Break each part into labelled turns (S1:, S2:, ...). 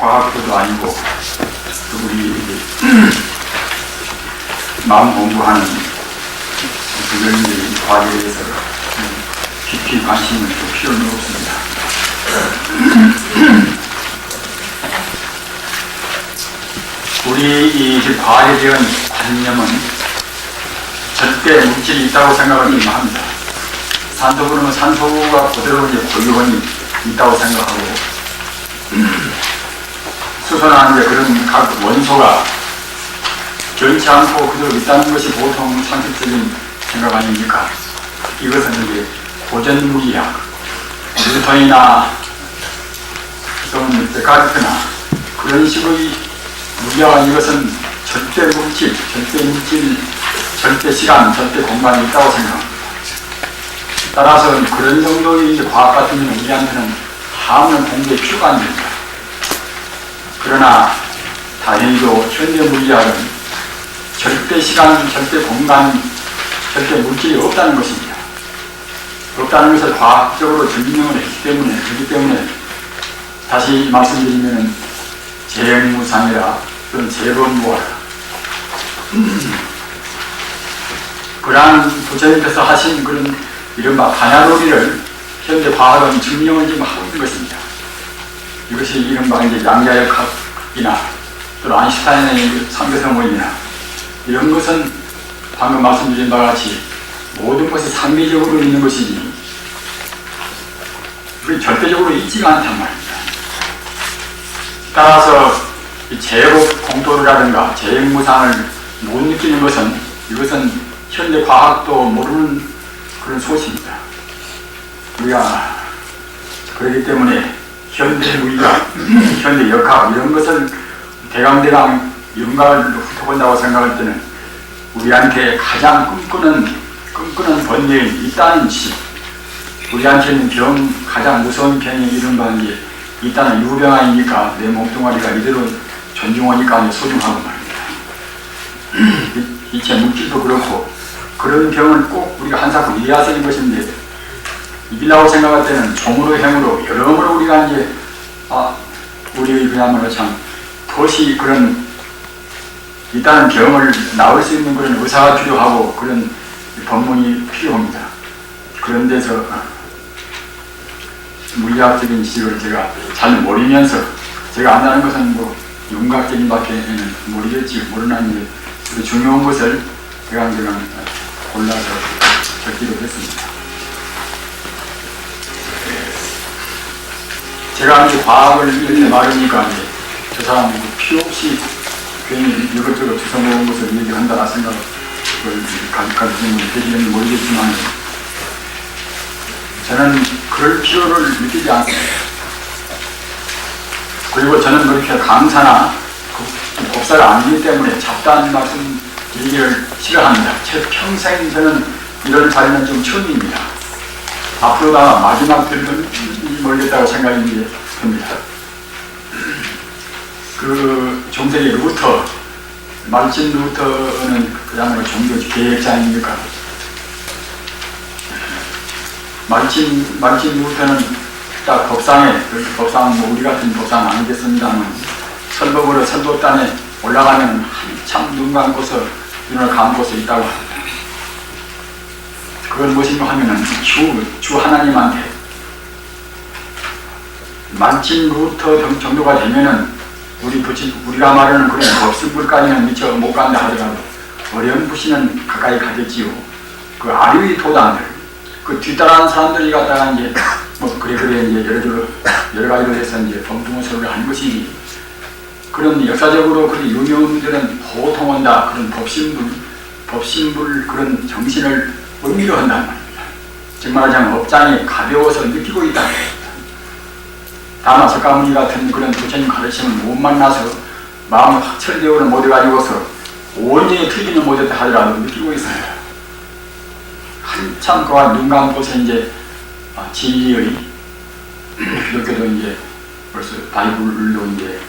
S1: 과학도도 아니고 또 우리 마음 공부하는 그런 과학에 대해서 깊이 관심을 줄 필요는 없습니다. 우리 이 과학에 대한 관념은 절대 물질이 있다고 생각을 합니다. 산소 그러면 산소가 그대로 이제 고유원이 있다고 생각하고 수소나 이제 그런 각 원소가 변치 않고 그대로 있다는 것이 보통 상식적인 생각 아닙니까? 이것은 이제 고전 물리학, 뉴턴이나 또는 데카르트나 그런 식의 물리학은 이것은 절대 물질, 절대 시간, 절대 공간이 있다고 생각합니다. 따라서 그런 정도의 과학 같은 경우는 우리한테는 하면 공부에 필요가 안 됩니다. 그러나 다행히도 현대 물리학은 절대 시간, 절대 공간, 절대 물질이 없다는 것입니다. 없다는 것을 과학적으로 증명을 했기 때문에 다시 말씀드리면 재무상이라 또는 재범무하라 그러한 부처님께서 하신 그런 이른바 반야놀이를 현대 과학은 증명을 지금 하고 있는 것입니다. 이것이 이른바 이제 양자역학이나 또 아인슈타인의 상대성원이나 이런 것은 방금 말씀드린 바와 같이 모든 것이 상대적으로 있는 것이지 그게 절대적으로 있지가 않단 말입니다. 따라서 제법 공도라든가 재무상을 못 느끼는 것은 이것은 현대 과학도 모르는 그런 소식입니다. 우리가 그렇기 때문에 현대 물리학, 현대 역학 이런 것을 대강대강 영감을 훑어본다고 생각할 때는 우리한테 가장 꿈꾸는 번뇌에 있다는 시 우리한테는 가장 무서운 병이 이른바 게 있다는 유병 아닙니까? 내 몸뚱아리가 이대로 존중하니까 소중하고 말입니다. 이체 물질도 그렇고 그런 병을 꼭 우리가 한사코 이해해야 되는 것인데 이기려고 생각할 때는 종으로 행으로 여러모로 우리가 이제 우리의 그야말로 참 도시 그런 있다는 병을 나을 수 있는 그런 의사가 필요하고 그런 법문이 필요합니다. 그런 데서 물리학적인 지식을 제가 잘 모르면서 제가 안다는 것은 뭐 윤곽적인 밖에는 모르겠지 모르나 이제 중요한 것을 제가 골라서 적기로 했습니다. 제가 이제 과학을 이렇게 말하니까 이제 저 사람은 필요 없이 괜히 이것저것 주워먹은 것을 얘기한다 생각을 가지고 계시는지 모르겠지만 저는 그럴 필요를 느끼지 않습니다. 그리고 저는 그렇게 강사나 법사가 아니기 때문에 잡다한 말씀 얘기를 싫어합니다. 제 평생 저는 이런 자리는 좀 처음입니다. 앞으로도 아마 마지막 들은 모르겠다고 생각이 듭니다. 그 종세기 루터, 말틴 루터는 그야말로 종교 계획자 아닙니까? 말틴 루터는 딱 법상은 뭐 우리 같은 법상은 아니겠습니다만 설법으로 설법단에 올라가면 한참 눈 감고서 눈을 감고서 있다고 합니다. 그건 무엇인가 하면은 주 하나님한테 말틴 루터 정도가 되면은 우리가 말하는 그런 법신불까지는 미처 못 간다 하더라도 어렴풋이는 가까이 가겠지요. 그 아류의 도단들, 그 뒤따라하는 사람들이 갖다가 이제 뭐 그래 이제 여러 가지로 해서 이제 범둥어설을 하는 것이지. 그런 역사적으로 그런 유명들은 보통은 다 그런 법신불 그런 정신을 의미로 한단 말입니다. 정말 말하자면 업장이 가벼워서 느끼고 있다. 다만 석가모니 같은 그런 부처님 가르침을 못 만나서 마음을 확철대오를 못해가지고서 온전히 틀리는 못했다 하더라도 느끼고 있어요. 한참 그와 눈 감고서 이제 진리의 기독교도 이제 벌써 바이블로 이제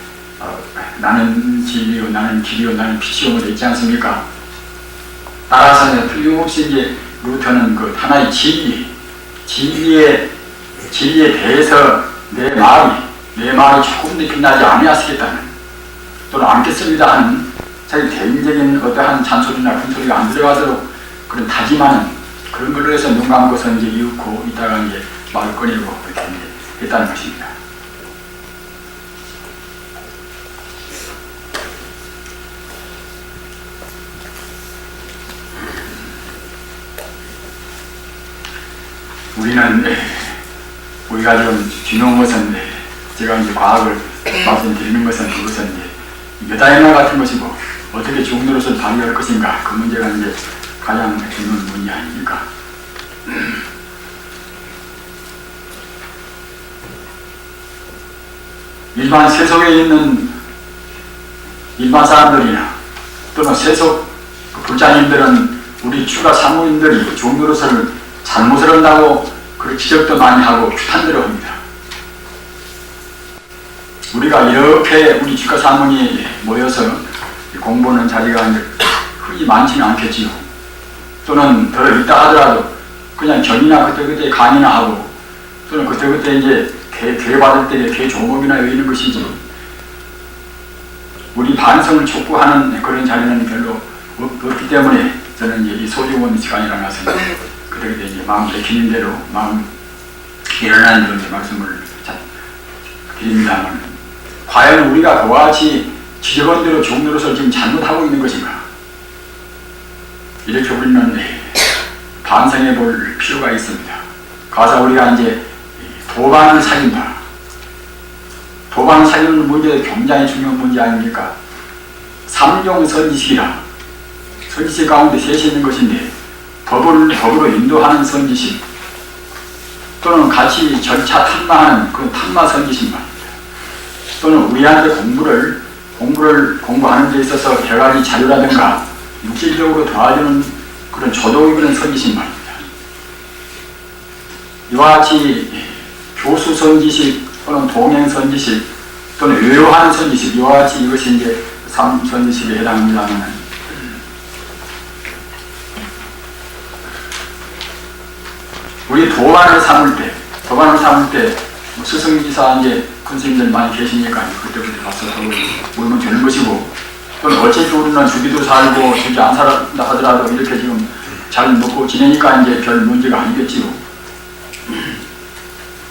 S1: 나는 진리요, 나는 길이요, 나는 빛이요 되어 있지 않습니까? 따라서 틀림없이 이제 루터는 그 하나의 진리에 대해서 내 마음이 내 말이 조금 더 빛나지 않으셨겠다는 또는 않겠습니다 하는 자기 개인적인 어떠한 잔소리나 큰 소리가 안 들어가도록 그런 다짐하는 그런 걸로 해서 눈 감고서 이제 이윽고 이따가 이제 말을 꺼내고 이렇게 했다는 것입니다. 우리가 좀 뒤놓은 것은 제가 이제 과학을 말씀드리는 것은 그것은 이제 메다이나 같은 것이고 어떻게 종로로서 발휘할 것인가 그 문제가 이제 가장 중요한 문제 아닙니까? 일반 세속에 있는 일반 사람들이나 또는 세속 불자님들은 우리 추가 사모님들이 종로로서를 잘못을 한다고 그 지적도 많이 하고 규탄들을 합니다. 우리가 이렇게 우리 주가 사모님이 모여서 공부하는 자리가 흔히 많지는 않겠지요. 또는 더 있다 하더라도 그냥 견이나 그때그때 강의나 하고 또는 그때그때 이제 개 받을 때 개 조목이나 여기는 것이지 우리 반성을 촉구하는 그런 자리는 별로 없기 때문에 저는 이제 이 소중한 시간이라는 것은 그때그때 이제 마음 내키는 대로 마음 일어나는 대로 이제 말씀을 드립니다만 과연 우리가 그와 같이 지적한 대로 종로로서 지금 잘못하고 있는 것인가? 이렇게 우리는 반성해 볼 필요가 있습니다. 가서 우리가 이제 도반을 사귄다. 도반을 사귀는 문제도 굉장히 중요한 문제 아닙니까? 삼종 선지식이라 선지식 가운데 셋이 있는 것인데 법으로 인도하는 선지식 또는 같이 절차 탐마하는 그런 탐마 선지식 말입니다. 또는 우리한테 공부하는 데 있어서 여러 가지 자료라든가 육질적으로 도와주는 그런 조동이 그런 선지식 말입니다. 이와 같이 교수 선지식 또는 동행 선지식 또는 외로하는 선지식 이와 같이 이것이 이제 선지식에 해당합니다만 우리 도반을 삼을 때 스승기사 이제 큰 스님들 많이 계시니까 그때부터 가서 모이면 되는 것이고 또는 어차피 우리는 주기도 살고 주기 안 살았다 하더라도 이렇게 지금 잘 먹고 지내니까 이제 별 문제가 아니겠지요.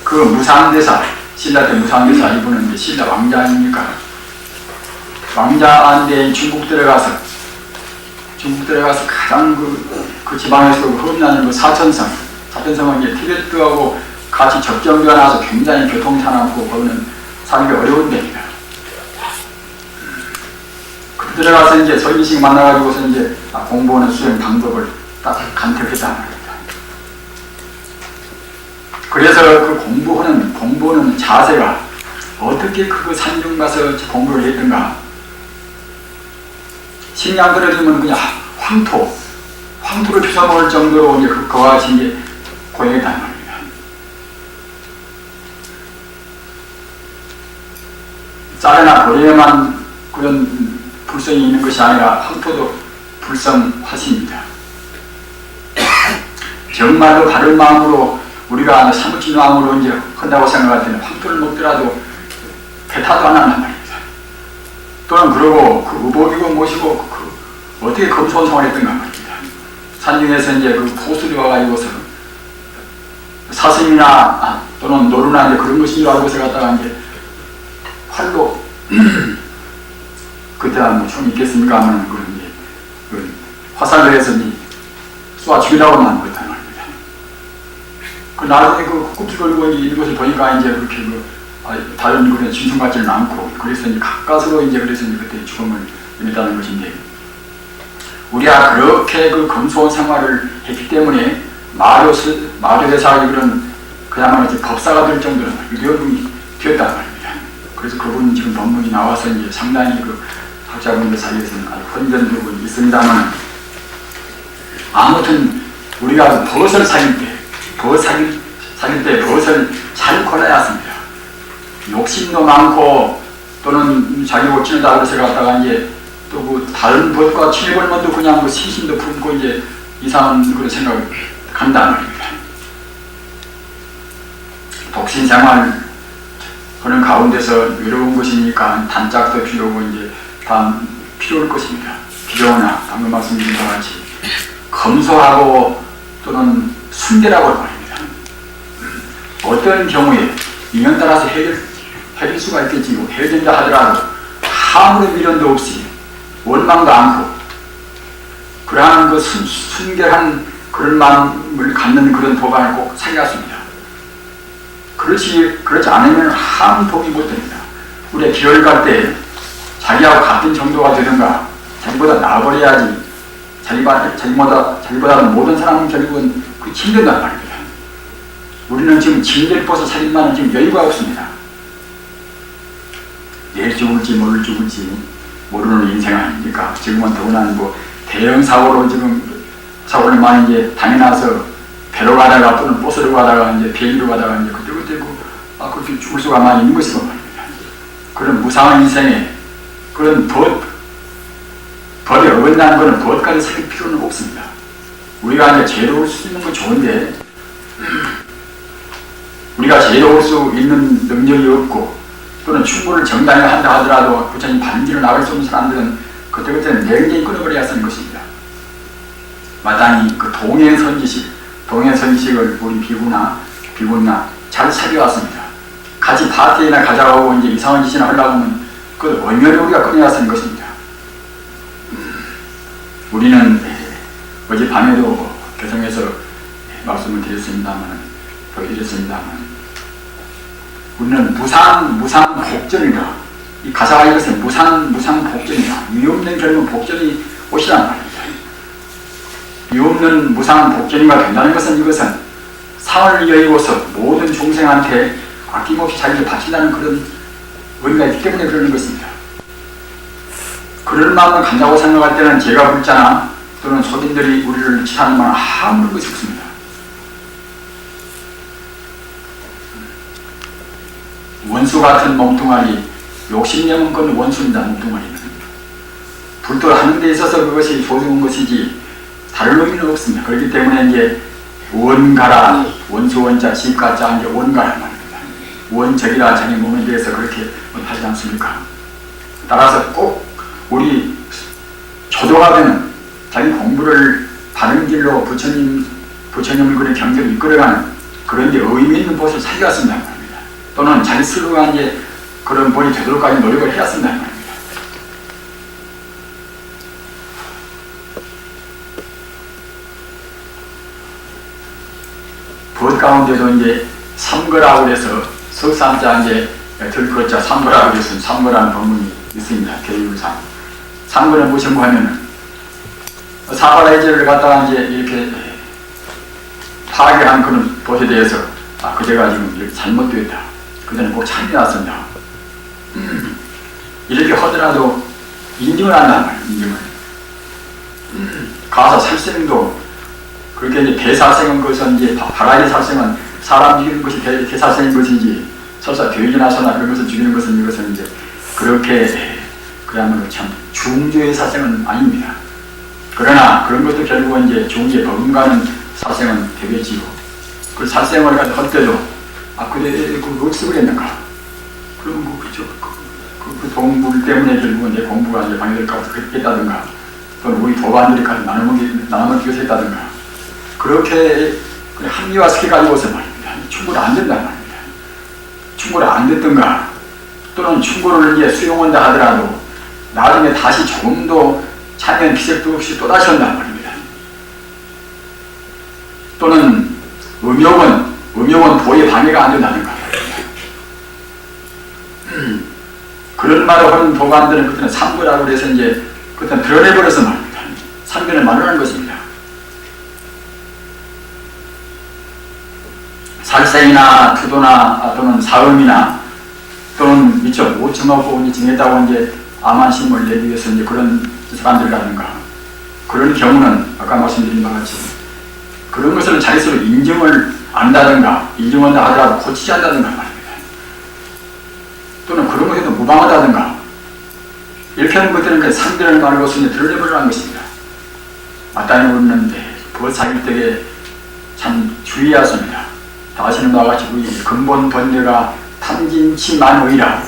S1: 그 무상대사 신라 때 무상대사 이분은 이제 신라 왕자 아닙니까? 왕자한테 중국 들어가서 가장 그 지방에서 흠나는 그 사천성은 이제 티베트하고 같이 접경되어 나서 굉장히 교통사납고 거기는 살기 어려운 데입니다. 그 들어가서 이제 선지식 만나가지고서 이제 공부하는 수행 방법을 딱 간택했단 말입니다. 그래서 그 공부하는 자세가 어떻게 그 산중 가서 공부를 했던가 식량 들어주면 그냥 황토를 주워 먹을 정도로 이제 그와 같이 이제 고행했단 말입니다. 쌀이나 고래에만 그런 불성이 있는 것이 아니라 황토도 불성화십니다. 정말로 바른 마음으로 우리가 사무친 마음으로 이제 한다고 생각할 때는 황토를 먹더라도 배타도 안 한단 말입니다. 또는 그러고 그 의복이고 모시고 어떻게 검소한 생활을 했던가 말입니다. 산중에서 이제 그 포수리 와가지고서 사슴이나 또는 노루나 이제 그런 것인 줄 알고서 갖다가 이제 활로 그때는 뭐 총이 있겠습니까 하면 그런 이제 그 화살로 해서 쏘아 죽이려고 하는 거였단 말입니다. 그 나중에 그 굽지 걸고 있는 것을 보니까 이제 그렇게 다른 그런 짐승 같지는 않고 그래서 이제 가까스로 이제 그래서 이제 그때 죽음을 임했다는 것인데 우리가 그렇게 그 검소한 생활을 했기 때문에 마료대사의 그야말로 법사가 될 정도로 유대인이 되었단 말입니다. 그래서 그분 지금 논문이 나와서 이제 상당히 그 학자분들 사이에서는 아주 혼전 부분이 있습니다만 아무튼 우리가 벗을 사귈 때 벗을 잘 골라야 합니다. 욕심도 많고 또는 자기 옷 치는다 그래서 갔다가 이제 또 그 다른 벗과 친해볼만도 그냥 그 시신도 품고 이제 이상한 그런 생각을 한다는 말입니다. 독신 생활 그런 가운데서 외로운 것이니까 단짝도 필요고 이제 다 필요할 것입니다. 필요하나 방금 말씀드린 것 같이 검소하고 또는 순결하고 말입니다. 어떤 경우에 인연 따라서 헤어질 수가 있겠지요. 헤어진다 하더라도 아무런 미련도 없이 원망도 않고 그러한 그 순결한 그런 마음을 갖는 그런 도반을 꼭 살려왔습니다. 그렇지 않으면 아무 도움이 못 됩니다. 우리가 기월 갈 때 자기하고 같은 정도가 되든가 자기보다 나아버려야지 자기보다 모든 사람은 결국은 그 힘든단 말입니다. 우리는 지금 징계를 벗어 살인만은 지금 여유가 없습니다. 내일 죽을지 모를 죽을지 모르는 인생 아닙니까? 지금은 더구나 뭐 대형 사고로 지금 사고를 많이 이제 당해놔서 배로 가다가 또는 버스로 가다가 이제 비행기로 가다가 이제 그때 그렇게 죽을 수가 많이 있는 것이고 말입니다. 그런 무상한 인생에 그런 법에 어긋난 것은 법까지 살릴 필요는 없습니다. 우리가 이제 죄로울 수 있는 건 좋은데 우리가 죄로울 수 있는 능력이 없고 또는 충고를 정당히 한다 하더라도 부처님 반지로 나갈 수 없는 사람들은 그때는 냉정히 끊어버려야 하는 것입니다. 마땅히 그 동해선지식을 우리 비구나 잘 살려왔습니다. 같이 파티에나 가자고 이제 이상한 짓이나 하려고 하면 그걸 원면에 우리가 끊어야 하는 것입니다. 우리는 어젯밤에도 교정에서 말씀을 드렸습니다만 우리는 무상 복전이다. 이 가사가 이것은 무상 복전이다. 위없는 결국 복전이 오시란 말입니다. 위없는 무상 복전이가 된다는 것은 이것은 상을 여의고서 모든 중생한테 아낌없이 자기를 바친다는 그런 의미가 있기 때문에 그러는 것입니다. 그런 마음을 간다고 생각할 때는 제가 불자나 또는 소인들이 우리를 치하는 말은 아무런 것이 없습니다. 원수 같은 몸뚱아리, 욕심내면 건 원수입니다. 몸뚱아리는 불도 하는 데 있어서 그것이 소중한 것이지 다른 의미는 없습니다. 그렇기 때문에 이제 원가라, 원수 원자, 집가자 이제 원가란 말입니다. 원적이라 자기 몸에 대해서 그렇게 하지 않습니까? 따라서 꼭 우리 초조가 되는 자기 공부를 바른 길로 부처님을 그런 경제를 이끌어가는 그런 데 의미 있는 곳을 살려왔습니다. 또는 자기 스스로가 이제 그런 본이 되도록까지 노력을 해왔습니다. 말입니다. 법 가운데도 이제 삼거라고 해서 석삼자 이제 들거자 삼거라고 해서 삼거라는 법문이 있습니다. 교육상. 삼거는 무엇인고 하면은 사바라이제를 갖다가 이제 이렇게 파괴한 그런 법에 대해서 그대가 지금 이렇게 잘못되었다. 그전에 꼭 참여했습니다. 이렇게 하더라도 인증을 한단 말이에요. 인증을. 가사 살생도 그렇게 이제 대살생은 것은 이제 바라기 살생은 사람 죽이는 것이 대살생인 것인지 설사 돼지나소나 그런 것을 죽이는 것은 이것은 이제 그렇게 그야말로 참 중죄의 살생은 아닙니다. 그러나 그런 것도 결국은 이제 중죄 버금가는 살생은 되겠지요. 그 살생을 할 때도 그래, 그걸 어디서 그랬는가? 그럼 그 동물 때문에 결국은 내 공부가 이제 방해될까 그랬다든가, 또는 우리 도반들이까지 나눠먹기가 했다든가, 그렇게 합리화시켜가지고서 말입니다. 충고를 안 된단 말입니다. 충고를 안 됐던가, 또는 충고를 이제 수용한다 하더라도, 나중에 다시 조금도 참여한 기색도 없이 또다시 한단 말입니다. 또는 음욕은 도에 방해가 안 된다는 것. 그런 말을 하는 도반들은 그때는 삼거라고 해서 이제 그때는 드러내버려서 말입니다. 삼견을 만들어낸 것입니다. 살생이나 투도나 또는 사음이나 또는 미처 못 정하고 정했다고 이제 암한심을 내기 위해서 이제 그런 사람들이라든가, 그런 경우는 아까 말씀드린 바와 같이 그런 것을 자기 스스로 인정을 안다든가, 인정한다 하더라도 고치지 않는다든가 말입니다. 또는 그런 것에도 무방하다든가, 이렇게 하는 것들은 상대를 말로서 드러내버리라는 것입니다. 마땅히 우리는 법사길 때에 참 주의하십니다. 다시는 나같이 우리 근본 번뇌가 탐진치만의라.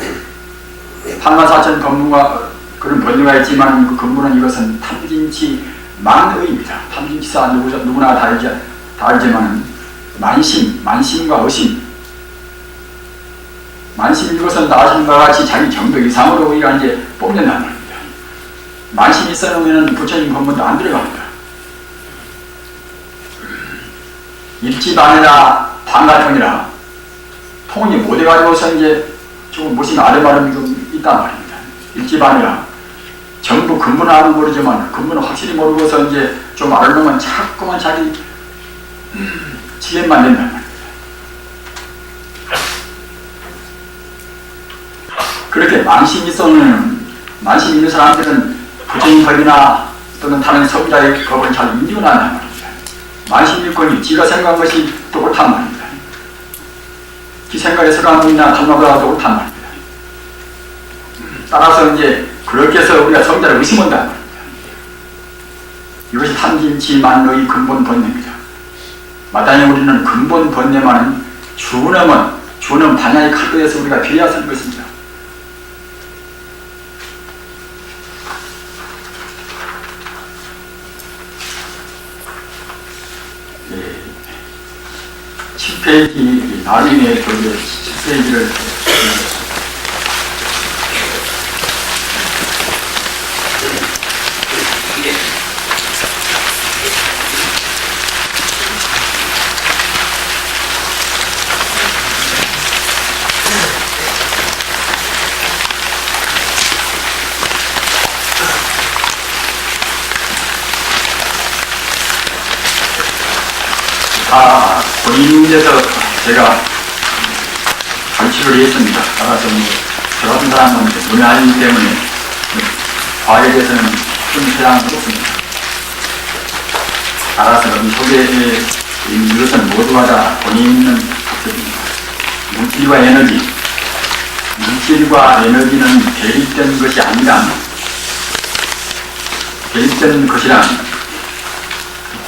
S1: 84,000 건문과 그런 번뇌가 있지만 그 근본은 이것은 탐진치만의입니다. 탐진치사 누구나 다 알지만 만심과 의심. 만심 이것은 나신과 같이 자기 정도 이상으로 우리가 이제 뽑는단 말입니다. 만심이 써놓으면 부처님 법문도 안 들어갑니다. 일지반이라 반가통이라 통이 못해가지고서 이제 조금 무슨 아름아름이 좀 있단 말입니다. 일지반이라 전부 근본은 알고 모르지만 근본은 확실히 모르고서 이제 좀 알려면 자꾸만 자기 지혜만 된단 말입니다. 그렇게 만심이 있으면 만심 있는 사람들은 부처님 법이나 또는 다른 성자의 법을 잘 인지를 한단 말입니다. 만심이 있거니 지가 생각한 것이 또 옳단 말입니다. 지 생각의 서감이나 달마보다 또 옳단 말입니다. 따라서 이제 그렇게 해서 우리가 성자를 의심한단 말입니다. 이것이 탐진치만의 근본 번뇌입니다. 마땅히 우리는 근본 번뇌만은 주는 반야의 칼도에서 우리가 비해야 쓰는 것입니다. 예, 7페이지 나중에 교재 7페이지를 본인 문제에서 제가 발치를 했습니다. 따라서 저 같은 사람은 눈이 아니기 때문에 과에 대해서는 좀 세상은 그렇습니다. 따라서 이 소개의 이것은 모두가 다 본인은 학습입니다. 물질과 에너지, 물질과 에너지는 대립된 것이 아니라 대립된 것이란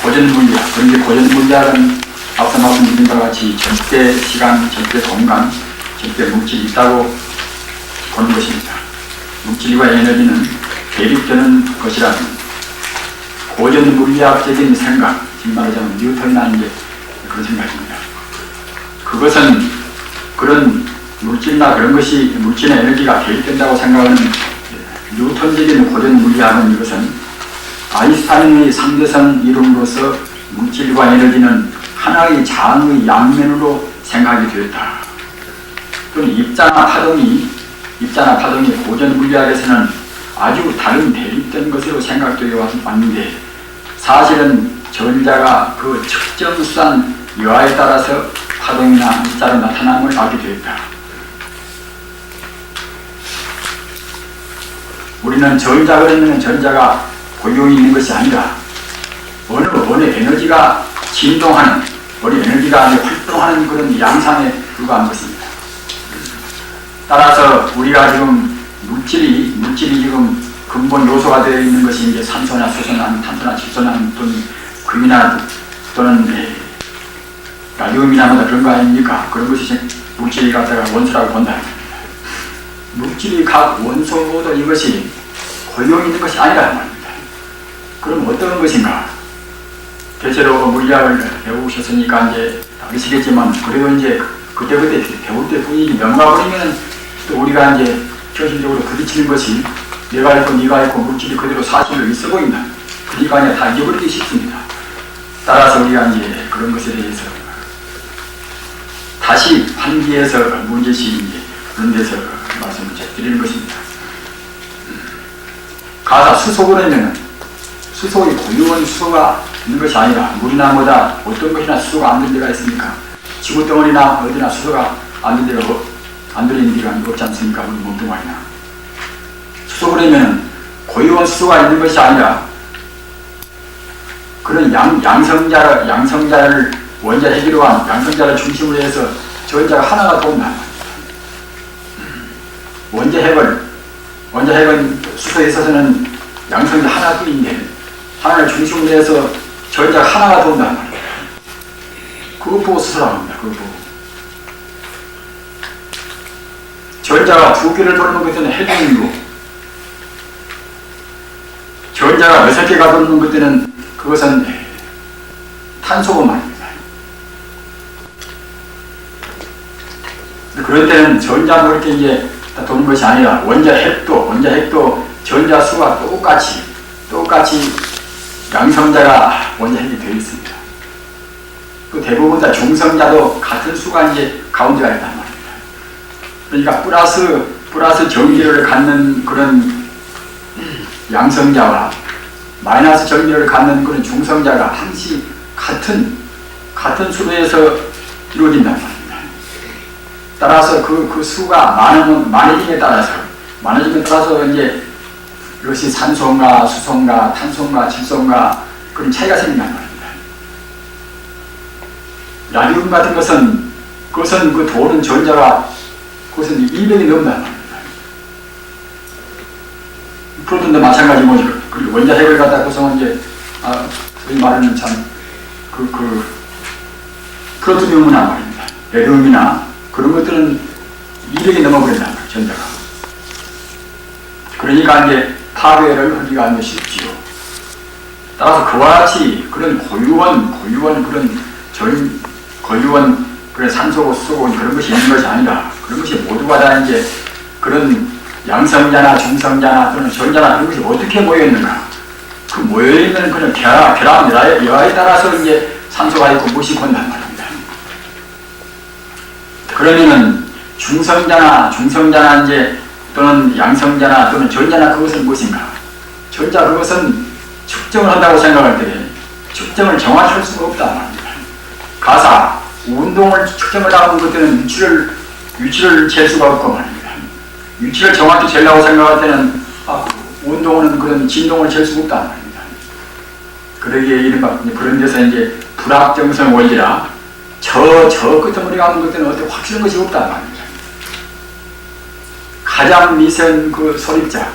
S1: 고전물리학, 그런데 고전물리학은 앞서 말씀드린 바와 같이 절대 시간, 절대 공간, 절대 물질이 있다고 보는 것입니다. 물질과 에너지는 대립되는 것이라는 고전물리학적인 생각, 지금 말하자면 뉴턴이나 이제 그런 생각입니다. 그것은 그런 물질이나 그런 것이 물질의 에너지가 대립된다고 생각하는 뉴턴적인 고전물리학은 이것은 아인슈타인의 상대성 이론으로서 물질과 에너지는 하나의 장의 양면으로 생각이 되었다. 또는 입자나 파동이 고전 물리학에서는 아주 다른 대립된 것으로 생각되어 왔는데 사실은 전자가 그 측정수한 여하에 따라서 파동이나 입자로 나타남을 알게 되었다. 우리는 전자가 고용이 있는 것이 아니라 어느 에너지가 진동하는, 어느 에너지가 활동하는 그런 양상에 불과한 것입니다. 따라서 우리가 지금 물질이 지금 근본 요소가 되어 있는 것이 이제 산소나 수소나 탄소나 질소나 또는 금이나 또는 나디움이나 뭐다 그런 거 아닙니까? 그런 것이 물질이 갖다가 원소라고 본다. 물질이 각 원소도 이것이 고용이 있는 것이 아니라는 말입니다. 그럼 어떤 것인가? 대체로 물리학을 배우셨으니까 이제 아시겠지만 그래도 이제 그때 배울 때 분위기 넘어가 버리면 또 우리가 이제 현실적으로 부딪히는 것이 내가 있고 네가 있고 물질이 그대로 사실로 있어 보인다. 그러니까 아니라 다 잊어버리기 쉽습니다. 따라서 우리가 이제 그런 것에 대해서 다시 환기해서 문제시 이제 그런 데서 말씀을 드리는 것입니다. 가사 수소그러면은 수소의 고유한 수소가 있는 것이 아니라 물이나 뭐다 어떤 것이나 수소가 안 된 데가 있습니까? 지구덩어리나 어디나 수소가 안 된 데가 안 들리는 데가 없지 않습니까? 우리 몸뚱아리나 수소그러면은 고유한 수소가 있는 것이 아니라 그런 양성자를 원자핵으로 한 양성자를 중심으로 해서 전자가 하나가 돈다. 원자핵은 수소에 있어서는 양성자 하나뿐인데 하나를 중심으로 해서 전자가 하나가 돈단 말이에요. 그거 보고 수소라고 합니다. 그거 보고. 전자가 두 개를 돌는 것은 헬륨이고, 전자가 6개가 돌는 것들은 그것은 탄소고 말입니다. 그럴 때는 전자도 이렇게 이제 도는 것이 아니라 원자 핵도 전자 수가 똑같이 양성자가 원자 핵이 되어 있습니다. 또 대부분 다 중성자도 같은 수가 이제 가운데가 있단 말입니다. 그러니까 플러스 전기를 갖는 그런 양성자와 마이너스 전기를 갖는 그런 중성자가 항시 같은 수로에서 이루어진단 말입니다. 따라서 그 수가 많아짐에 따라서 이제 이것이 산소인가 수소인가 탄소인가 질소인가 그런 차이가 생긴단 말입니다. 라디움 같은 것은 그 도는 전자가 그것은 200이 넘는단 말입니다. 프로톤도 마찬가지고, 그리고 원자 핵을 갖다 구성한 이제 소위 말하는 프로토늄이나 말입니다. 레디움이나 그런 것들은 200이 넘어버린단 말이에요, 전자가. 그러니까 이제 파괴를 하기가 이제 쉽지요. 따라서 그와 같이 그런 고유한 그런 산소고 수소고 그런 것이 있는 것이 아니라, 그런 것이 모두가 다 이제 그런 양성자나 중성자나 또는 전자나 그런 것이 어떻게 모여있는가. 그 모여있는 그런 결합 여하에 따라서 이제 산소가 있고 무엇이 건단 말입니다. 그러면은 중성자나 이제 또는 양성자나 또는 전자나 그것은 무엇인가? 전자 그것은 측정을 한다고 생각할 때 측정을 정확히 할 수가 없다 말입니다. 가사, 운동을 측정을 하는 것들은 위치를 잴 수가 없고 말입니다. 위치를 정확히 재려고 생각할 때는 운동은 그런 진동을 잴 수가 없단 말입니다. 그러기에 그런 데서 이제 불확정성 원리라 저 끝에 가는 것들은 어떻게 확실한 것이 없단 말입니다. 가장 미세한 그 소립자,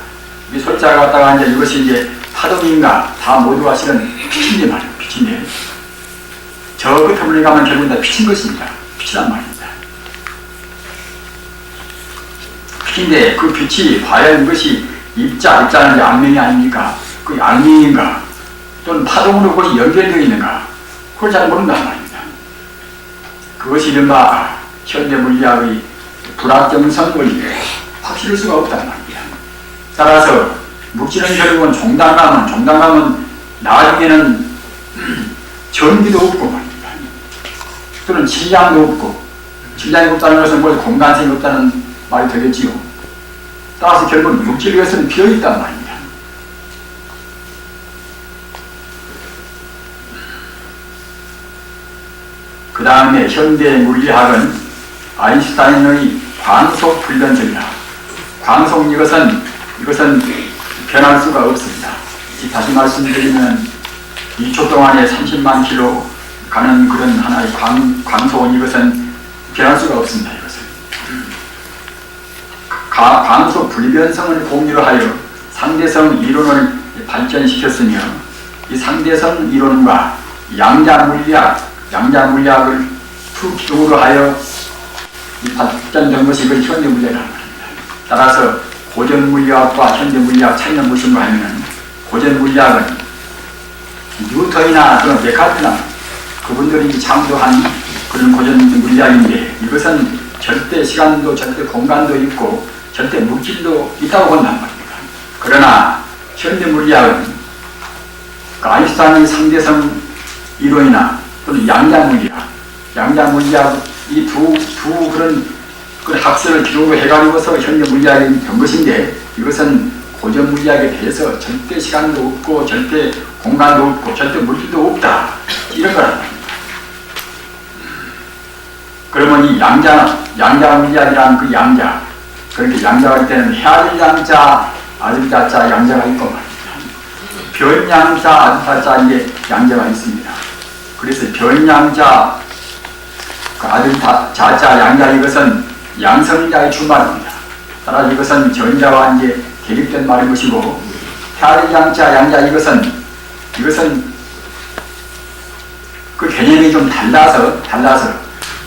S1: 이 소립자가 갖다가 이제 이것이 이제 파동인가 다 모두가 실은 빛인데 말이에요. 빛인데 저 끝에 가면 결국은 다 빛인 것입니다. 빛이란 말입니다. 빛인데 그 빛이 과연 이것이 입자는 이제 악명이 아닙니까? 그 악명인가? 또는 파동으로 그것이 연결되어 있는가? 그걸 잘 모른단 말입니다. 그것이 이른바 현대 물리학의 불확정성 원리에 확실할 수가 없단 말입니다. 따라서 물질은 결국은 종당감은 나중에는 전기도 없고 말입니다. 또는 질량도 없고, 질량이 없다는 것은 뭐 공간성이 없다는 말이 되겠지요. 따라서 결국은 물질 위에서는 비어있단 말입니다. 그 다음에 현대 물리학은 아인슈타인의 광속 불변설이라. 광속 이것은 변할 수가 없습니다. 다시 말씀드리면 2초 동안에 30만 킬로 가는 그런 하나의 광속은 이것은 변할 수가 없습니다. 이것은 광속 불변성을 공유로 하여 상대성 이론을 발전시켰으며, 이 상대성 이론과 양자 물리학을 두 기둥으로 하여 발전된 것이 그 현대 물리학이라는 말입니다. 따라서 고전 물리학과 현대 물리학 차이는 무엇인가 하면, 고전 물리학은 뉴턴이나 또는 데카르트나 그분들이 창조한 그런 고전 물리학인데, 이것은 절대 시간도 절대 공간도 있고 절대 물질도 있다고 본단 말입니다. 그러나 현대 물리학은 그 아인슈타인의 상대성 이론이나 또는 양자 물리학 이 두 그런 학설을 기록을 해가지고서 현대 물리학이 된 것인데, 이것은 고전 물리학에 대해서 절대 시간도 없고 절대 공간도 없고 절대 물질도 없다, 이런 거란 말입니다. 그러면 이 양자 물리학이라는 그 양자, 그렇게 양자가 할 때는 헤아릴 양자, 아들 자자 양자가 있고 말입니다. 변양자, 아들 자자 이게 양자가 있습니다. 그래서 변양자, 그 아들 자자 양자 이것은 양성자의 주말입니다. 따라서 이것은 전자와 이제 대립된 말인 것이고, 헤아릴 양자 이것은 그 개념이 좀 달라서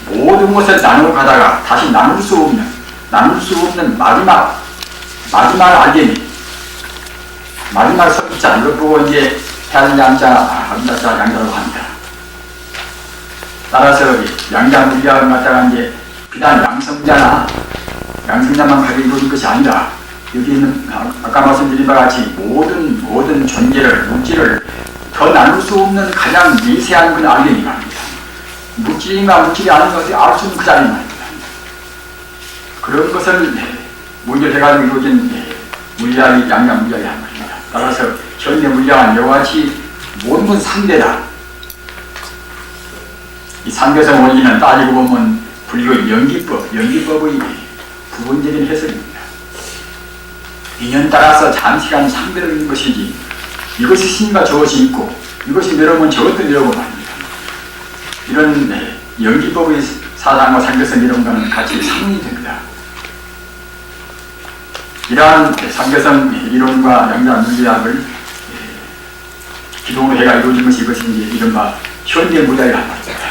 S1: 모든 것을 나누어 가다가 다시 나눌 수 없는, 나눌 수 없는 마지막 알갱이, 마지막 섭자, 이것 보고 이제 해안양자, 한자자, 양자라고 합니다. 따라서 양자물리학을 갖다가 이제 비단 양성자만 가지고 이루어진 것이 아니라 여기 있는 아까 말씀드린 바와 같이 모든 존재를, 물질을 더 나눌 수 없는 가장 미세한 그런 알갱이 말입니다. 물질인가 물질이 아닌 것을 알 수 없는 그 자리 말입니다. 그런 것을 문제해가지고 이루어진 물리학이 양자물리학이 한 말입니다. 따라서 현대 물리학은 이와 같이 모든 건 상대다. 이 상대성 원리는 따지고 보면 불교의 연기법의 부분적인 해석입니다. 인연 따라서 장시간 상대를 있는 것이지 이것이 신과 저것이 있고 이것이 내려오면 저것도 내려오고 말입니다. 이런 연기법의 사상과 상대성 이런 것은 같이 상응이 됩니다. 이러한 상대성 이론과 양자 물리학을 기동으로 해가 이루어진 것이 이것이 이른바 현대 물리학이란 말입니다.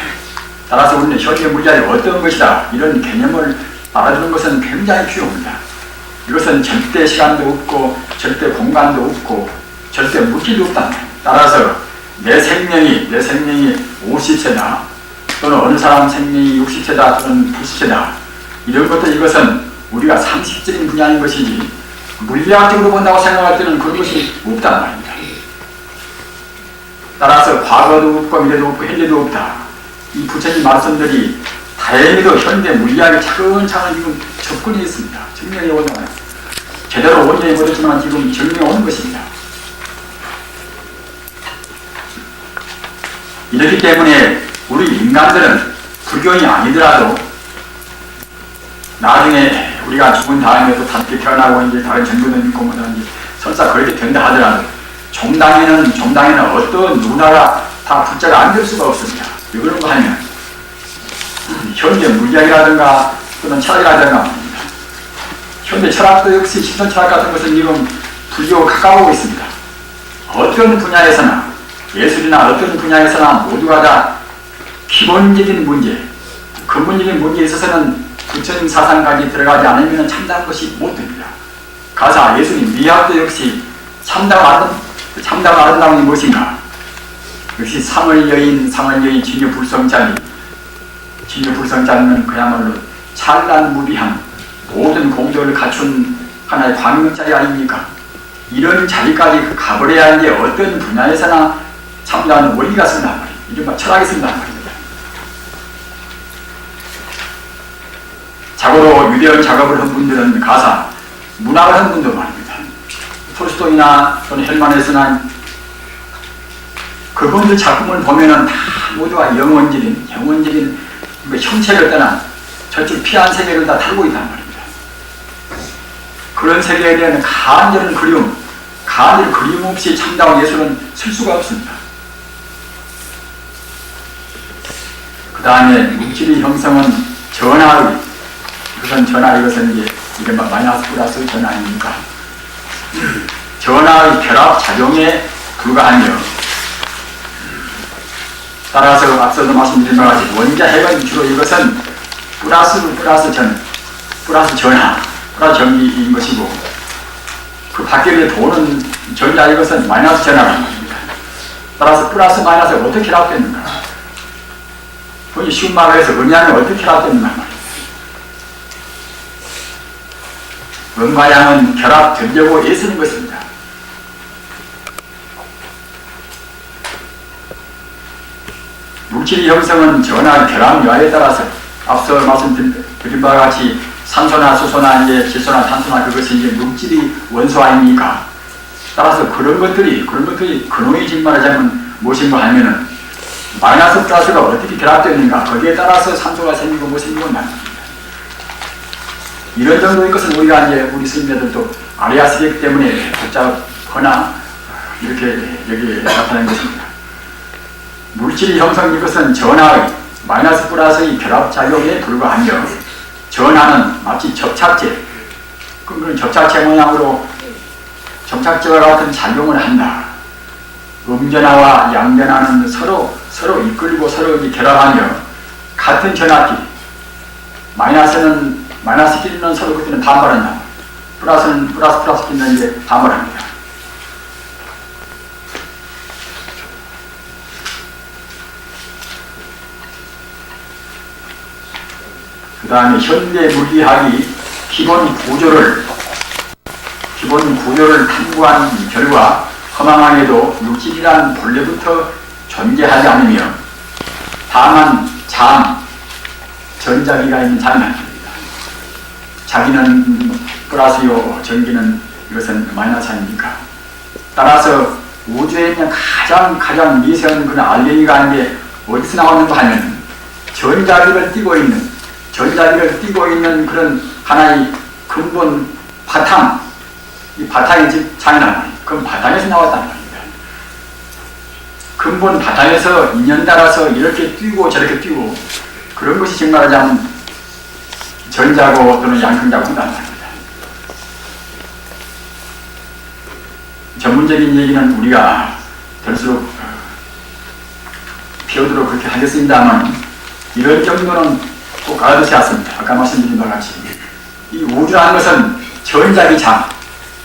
S1: 따라서 우리는 현대 물리학이 어떤 것이다 이런 개념을 알아두는 것은 굉장히 필요합니다. 이것은 절대 시간도 없고 절대 공간도 없고 절대 물질도 없다. 따라서 내 생명이 50세다 또는 어느 사람 생명이 60세다 또는 80세다 이런 것들 이것은 우리가 상식적인 분야인 것이지 물리학적으로 본다고 생각할 때는 그런 것이 없단 말입니다. 따라서 과거도 없고 미래도 없고 현재도 없다. 이 부처님 말씀들이 다행히도 현대 물리학이 차근차근 지금 접근이 있습니다. 증명이 오는 거예요. 제대로 원전이 못했지만 지금 증명이 오는 것입니다. 이렇기 때문에 우리 인간들은 불교인이 아니더라도 나중에 우리가 죽은 다음에도 다시 태어나고 이제 다른 정도는 있고 뭐든지 설사 그렇게 된다 하더라도 종당에는 어떤 누나가 다 붙자가 안 될 수가 없습니다. 왜 그런가 하면 현대 물리학이라든가 또는 철학이라든가 말입니다. 현대 철학도 역시 신선 철학 같은 것은 지금 불교와 가까워오고 있습니다. 어떤 분야에서나 예술이나 어떤 분야에서나 모두가 다 기본적인 문제, 근본적인 문제에 있어서는 부처님 사상까지 들어가지 않으면 참다한 것이 못 됩니다. 가사, 예술인, 미학도 역시 참다운 아름다움이 무엇인가? 역시 상을 여인 진유불성자는 그야말로 찬란무비한 모든 공덕을 갖춘 하나의 광명자리 아닙니까? 이런 자리까지 가버려야 이제 어떤 분야에서나 참다운 원리가 쓴단 말이에요. 이른바 철학이 쓴단 말입니다. 자고로 유대한 작업을 한 분들은 가사, 문학을 한 분도 말입니다. 톨스토이나 또는 헬만에서나 그분들 작품을 보면은 다 모두가 영원적인 형체를 떠난 저쪽 피한 세계를 다 타고 있단 말입니다. 그런 세계에 대한 간절한 그리움 없이 참다운 예술은 쓸 수가 없습니다. 그 다음에 물질의 형성은 이것은 이제 이른바 마이너스 플러스 전하 아닙니까? 전하의 결합 작용에 불과하며 따라서 앞서도 말씀드린 바와 같이 원자 핵은 주로 이것은 플러스 전하, 플러스 전기인 것이고 그 밖에 도는 전자 이것은 마이너스 전하라는 말입니다. 따라서 플러스 마이너스가 어떻게 결합되는가? 그건 쉬운 말로 해서 음양이 어떻게 결합되는가 말입니다. 음과 양은 결합되려고 애쓰는 것입니다. 물질의 형성은 전하 결합 여하에 따라서 앞서 말씀드린 바와 같이 산소나 수소나 이제 질소나 탄소나 그것이 이제 물질의 원소 아닙니까? 따라서 그런 것들이 근원의 집 말하자면 무엇인가 하면은 마이너스 플러스가 어떻게 결합되는가 거기에 따라서 산소가 생기고 뭐 생기고 말입니다. 이런 정도의 것은 우리가 이제 우리 스님들도 아리아스기 때문에 복잡하거나 이렇게 여기에 나타낸 것입니다. 물질의 형성 이것은 전하의 마이너스 플러스의 결합작용에 불과하며 전하는 마치 접착제 그런 접착제 모양으로 접착제와 같은 작용을 한다. 음전하와 양전하는 서로 이끌고 서로 결합하며 같은 전압기 마이너스는 마이너스 끼리는 서로 그때는 반발한다. 플러스는 플러스 끼리는 이제 반발합니다. 그 다음에 현대 물리학이 기본 구조를 탐구한 결과 허망하게도 물질이란 본래부터 존재하지 않으며 다만 전자기가 있는 장이 아닙니다. 자기는 플러스요, 전기는 이것은 마이너스 아닙니까? 따라서 우주에 있는 가장 미세한 그런 알갱이가 이제 어디서 나오는가 하면 전자기를 띠고 있는 그런 하나의 근본 바탕, 이 바탕이 즉 장이란 말이에요. 그럼 바탕에서 나왔단 말입니다. 근본 바탕에서 인연 따라서 이렇게 뛰고 저렇게 뛰고 그런 것이 정말 하자면 전자고 또는 양성자고 한다는 말입니다. 전문적인 얘기는 우리가 될수록 피우도록 그렇게 하겠습니다만 이런 정도는 꼭 알아두지 않습니다. 아까 말씀드린 바와 같이 이 우주라는 것은 전자기 장,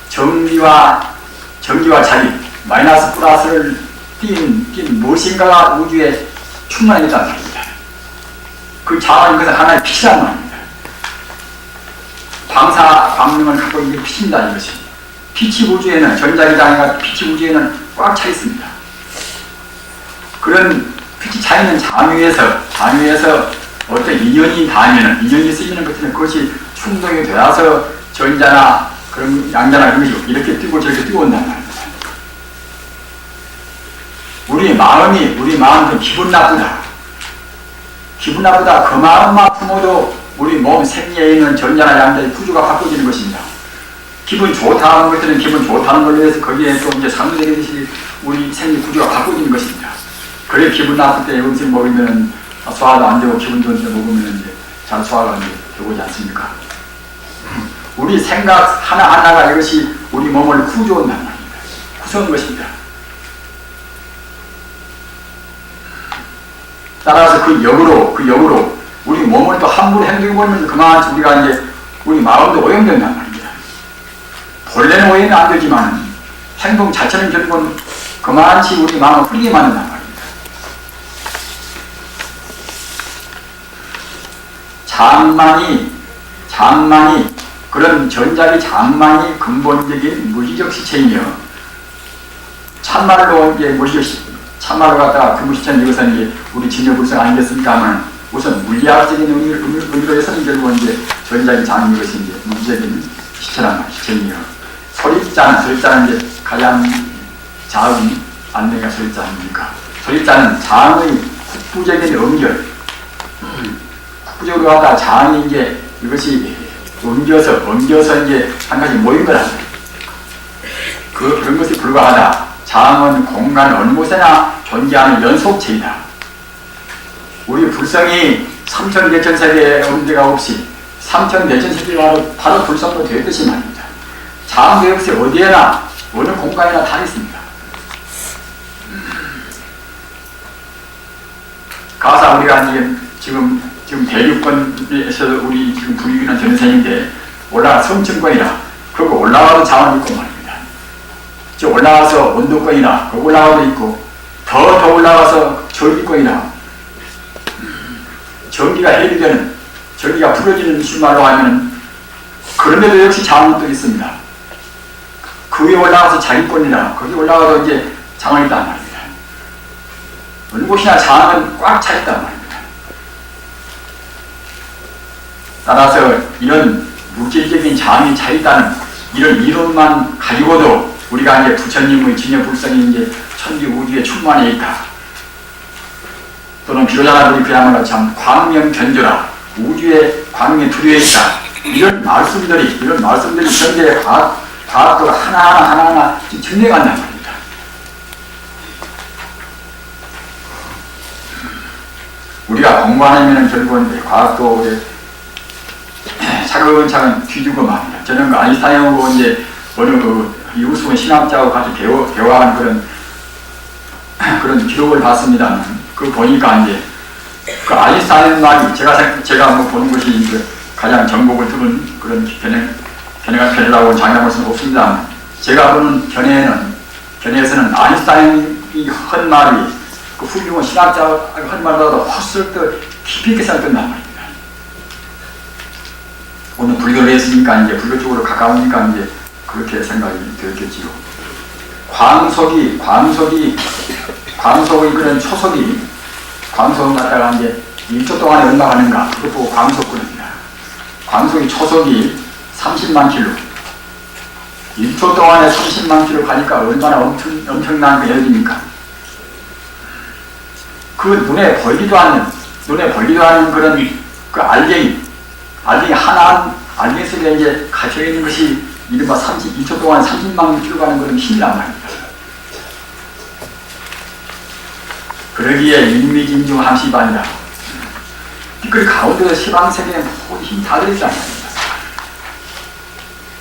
S1: 전기와 자기, 마이너스 플러스를 띈 무엇인가가 우주에 충만해 있다는 말입니다. 그 장은 것은 하나의 빛이란 말입니다. 방사 광명을 갖고 있는 빛입니다. 이것이 빛이 우주에는 전자기 장과 빛이 우주에는 꽉 차 있습니다. 그런 빛이 차 있는 장 위에서 어떤 인연이 닿으면 인연이 쓰이는 것들은 그것이 충동이 되어서 전자나 그런 양자나 그런 것이 이렇게 뛰고 저렇게 뛰고 온단 말입니다. 우리 마음은 기분 나쁘다. 그 마음만 품어도 우리 몸 생리에 있는 전자나 양자의 구조가 바꿔지는 것입니다. 기분 좋다는 것들은 기분 좋다는 걸로 해서 거기에 또 이제 상대되듯이 우리 생리 구조가 바꿔지는 것입니다. 그래 기분 나쁠 때 음식 먹으면 소화도 안 되고 기분 좋은 데 먹으면 이제 잘 소화가 되고 있지 않습니까? 우리 생각 하나하나가 이것이 우리 몸을 구조한다는 말입니다. 구성한 것입니다. 따라서 그 역으로 우리 몸을 또 함부로 행동해버리면 그만치 우리가 이제 우리 마음도 오염된단 말입니다. 본래는 오염이 안 되지만 행동 자체는 결국은 그만치 우리 마음을 흐리게 만든단 말입니다. 장만이 그런 전자기 장만이 근본적인 물리적 시체이며 참말로 이제 물리적 참말로 갖다가 그 물시체는 이것은 이제 우리 진여불성 아니겠습니까만 우선 물리학적인 의미로 해서는 결국은 이제 전자기 장인 것이 이제 물리적인 시체이며 소립자는 이제 가장 작은 안내가 소립자 아닙니까? 소립자는 장의 국부적인 연결 국부적으로 갖다가 장이 이제 이것이 옮겨서 이제 한 가지 모인 거라. 그런 것이 불과하다. 장은 공간 어느 곳에나 존재하는 연속체이다. 우리 불성이 삼천대천세계에 온 데가 없이 삼천대천세계가 바로 불성으로 되었듯이 말입니다. 장도 역시 어디에나 어느 공간에나 다 있습니다. 가사 우리가 지금 대륙권에서 우리 지금 분위기는 전생인데 올라가 성층권이라 그거 올라가도 자원이 있고 말입니다. 저 올라가서 온도권이라 그거 올라가도 있고 더 올라가서 전기권이라 전기가 해결되는 전기가 풀어지는 실말로 하면 그런데도 역시 자원은 또 있습니다. 그 위에 올라가서 자기권이라 거기 올라가도 이제 자원이 있단 말입니다. 어느 곳이나 자원은 꽉 차 있단 말입니다. 따라서 이런 물질적인 장이 차 있다는 이런 이론만 가지고도 우리가 이제 부처님의 진여불성이 이제 천지 우주에 충만해 있다. 또는 비로자나들이 그야말로 참 광명견조라 우주에 광명에 두려워 있다. 이런 말씀들이 현재의 과학도가 하나하나 증명한단 말입니다. 우리가 공부하면 결국은 과학도에 차근차근 뒤지고 말입니다. 저는 그 아인슈타인하고 이제 어느 이웃수원 신학자하고 같이 대화한 그런 기록을 봤습니다만 그 보니까 이제 그 아인슈타인 말이 제가 한번 보는 것이 가장 정복을 두는 그런 견해라고 장담할 수는 없습니다. 제가 보는 견해에서는 아인슈타인이 한 말이 그 훌륭한 신학자가 한 말보다 훨씬 더 깊이 있게 생각된단 말입니다. 오늘 불교를 했으니까 이제 불교 쪽으로 가까우니까 이제 그렇게 생각이 되었겠지요. 광석이 그런 초석이 광석 갖다가 이제 1초 동안에 얼마 가는가 그거 보고 광석군입니다. 광석이 초석이 30만 킬로 1초 동안에 30만 킬로 가니까 얼마나 엄청난 그 에너지입니까? 그 눈에 보이지도 않는 그런 그 알갱이 속에 이제 갇혀있는 것이 이른바 2초 동안 30만 킬로 가는 그런 힘이란 말입니다. 그러기에 인미진중 함시반이라. 그 가운데서 시방세계에 모든 힘이 다 들어있지 않습니까?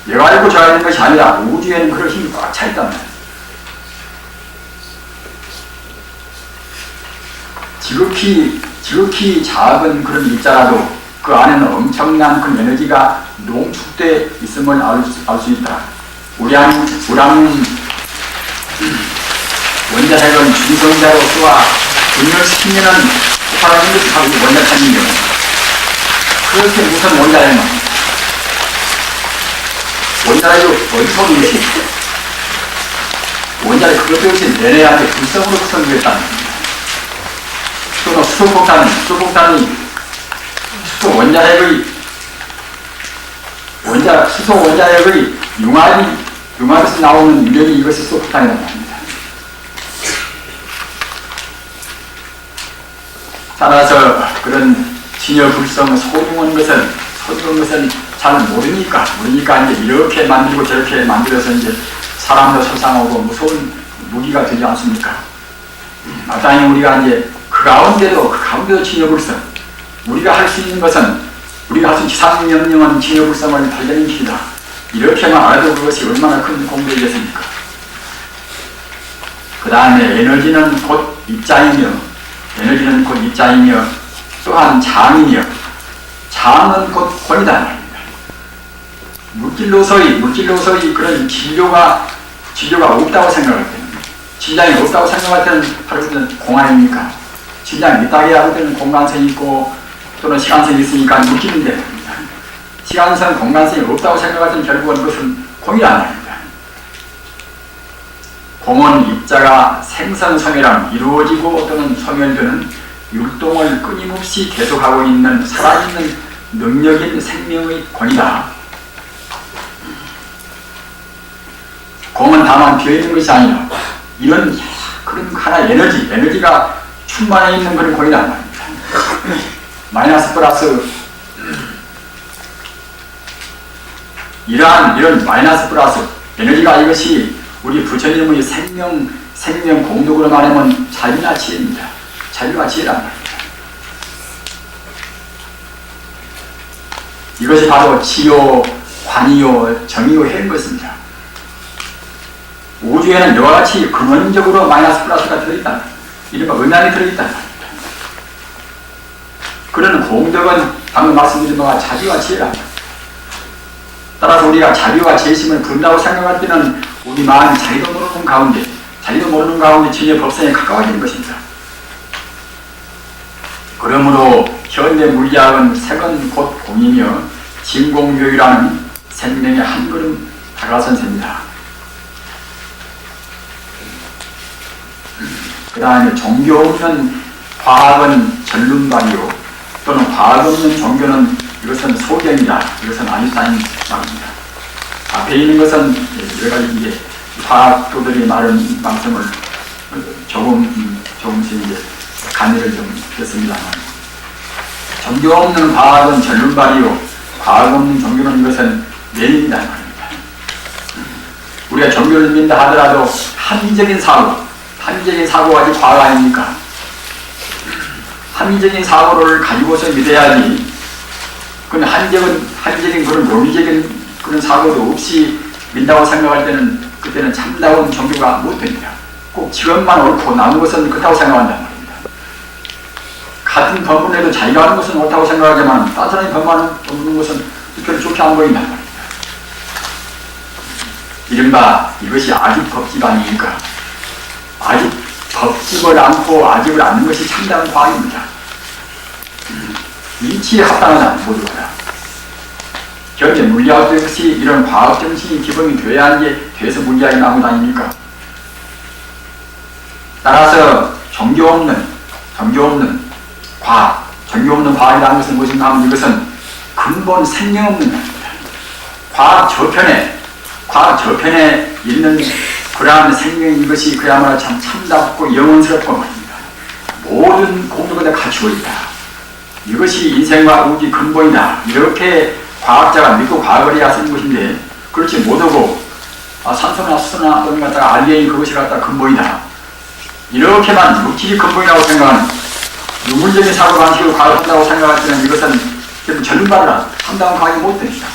S1: 얘가 있고 저가 있는 것이 아니라 우주에는 그런 힘이 꽉 차 있단 말이에요. 지극히 작은 그런 입자라도 그 안에는 엄청난 그 에너지가 농축되어 있음을 알 수 있다. 우량 원자핵은 중성자로 쏘아 분열시키면은 폭발하는 것이 바로 원자핵이며 그렇게 무슨 원자핵은 원자핵이 원통인 것이 원자핵 그것 역시 내내한테 불성으로 구성되었다는 겁니다. 또는 수소폭탄이 수소 원자핵의 융합에서 나오는 유령이 이것이 수소폭탄이라고 합니다. 따라서 그런 진여불성을 소중한 것은 잘 모르니까 이제 이렇게 만들고 저렇게 만들어서 이제 사람도 소상하고 무서운 무기가 되지 않습니까? 마땅히 우리가 이제 그 가운데도 진여불성 우리가 할 수 있는 것은 우리가 할 수 있는 기상명령은 진여불성을 발견시키다. 이렇게만 알아도 그것이 얼마나 큰 공덕이겠습니까? 그 다음에 에너지는 곧 입자이며 또한 장이며 장은 곧 혼이다 말입니다. 물질로서의 그런 진료가 없다고 생각할 때는 진장이 없다고 생각할 때는 바로 그런 공안입니까? 진장이 있다게 할 때는 공간성이 있고 또는 시간성이 있으니까 물질인데 말입니다. 시간성, 공간성이 없다고 생각할 때는 결국은 그것은 공이란 말입니다. 공은 입자가 생성소멸함 이루어지고 또는 소멸되는 율동을 끊임없이 계속하고 있는 살아있는 능력인 생명의 권이다. 공은 다만 비어있는 것이 아니라 이런 그런 하나의 에너지가 충만해 있는 그런 권이란 말입니다. 마이너스 플러스 이런 마이너스 플러스 에너지가 이것이 우리 부처님의 생명 공덕으로 말하면 자비나 지혜입니다. 자비와 지혜란 말입니다. 이것이 바로 지요, 관이요, 정이요, 해인 것입니다. 우주에는 이와 같이 근원적으로 마이너스 플러스가 들어있다. 이른바 은양이 들어있다. 그런 공덕은 방금 말씀드린 바와 자비와 지혜랍니다. 따라서 우리가 자비와 지혜심을 부른다고 생각할 때는 우리 마음이 자기도 모르는 가운데 진의 법성에 가까워지는 것입니다. 그러므로 현대 물리학은 색은 곧 공이며 진공묘유라는 생명의 한 걸음 다가선 셈입니다. 그 다음에 종교 없는 과학은 전륜발이요 또는 과학 없는 종교는 이것은 소경이다. 이것은 아인슈타인 말입니다. 앞에 있는 것은 여러 가지 이제 과학도들이 말한 말씀을 조금씩 이제 간이를 좀 했습니다만 종교 없는 과학은 전륜발이요 과학 없는 종교는 이것은 내림이다 말입니다. 우리가 종교를 믿는다 하더라도 합리적인 사고가 아직 과학 아닙니까? 합리적인 사고를 가지고서 믿어야지. 그건 합리적인 그런 논리적인 그런 사고도 없이 믿는다고 생각할 때는 그때는 참다운 종교가 못 됩니다. 꼭 지금만 옳고 남은 것은 그렇다고 생각한단 말입니다. 같은 법문에도 자기가 하는 것은 옳다고 생각하지만 다른 사람이 법문하는 것은 특별히 좋게 안 보인단 말입니다. 이른바 이것이 아집법집 아닙니까? 법집을 않고 아집을 않는 것이 참다운 과학입니다. 이치에 합당하다 모두가 다. 현재 물리학도 역시 이런 과학 정신이 기본이 되어야 하는 게 돼서 물리학이 나온 거 아닙니까? 따라서 종교 없는 과학, 종교 없는 과학이라는 것은 무엇인가 하면 이것은 근본 생명 없는 것입니다. 과학 저편에 있는 그러한 생명인 것이 그야말로 참 참답고 영원스럽고 말입니다. 모든 공덕을 다 갖추고 있다. 이것이 인생과 우주의 근본이다. 이렇게 과학자가 믿고 과학을 해야 쓰는 것인데 그렇지 못하고 산소나 수소나 또는 갖다가 알리엔이 그것이 갖다 근본이다. 이렇게만 물질이 근본이라고 생각하는 유물적인 사고 방식으로 과학을 한다고 생각할 때는 이것은 결국 전문가라 참다운 과학이 못 됩니다.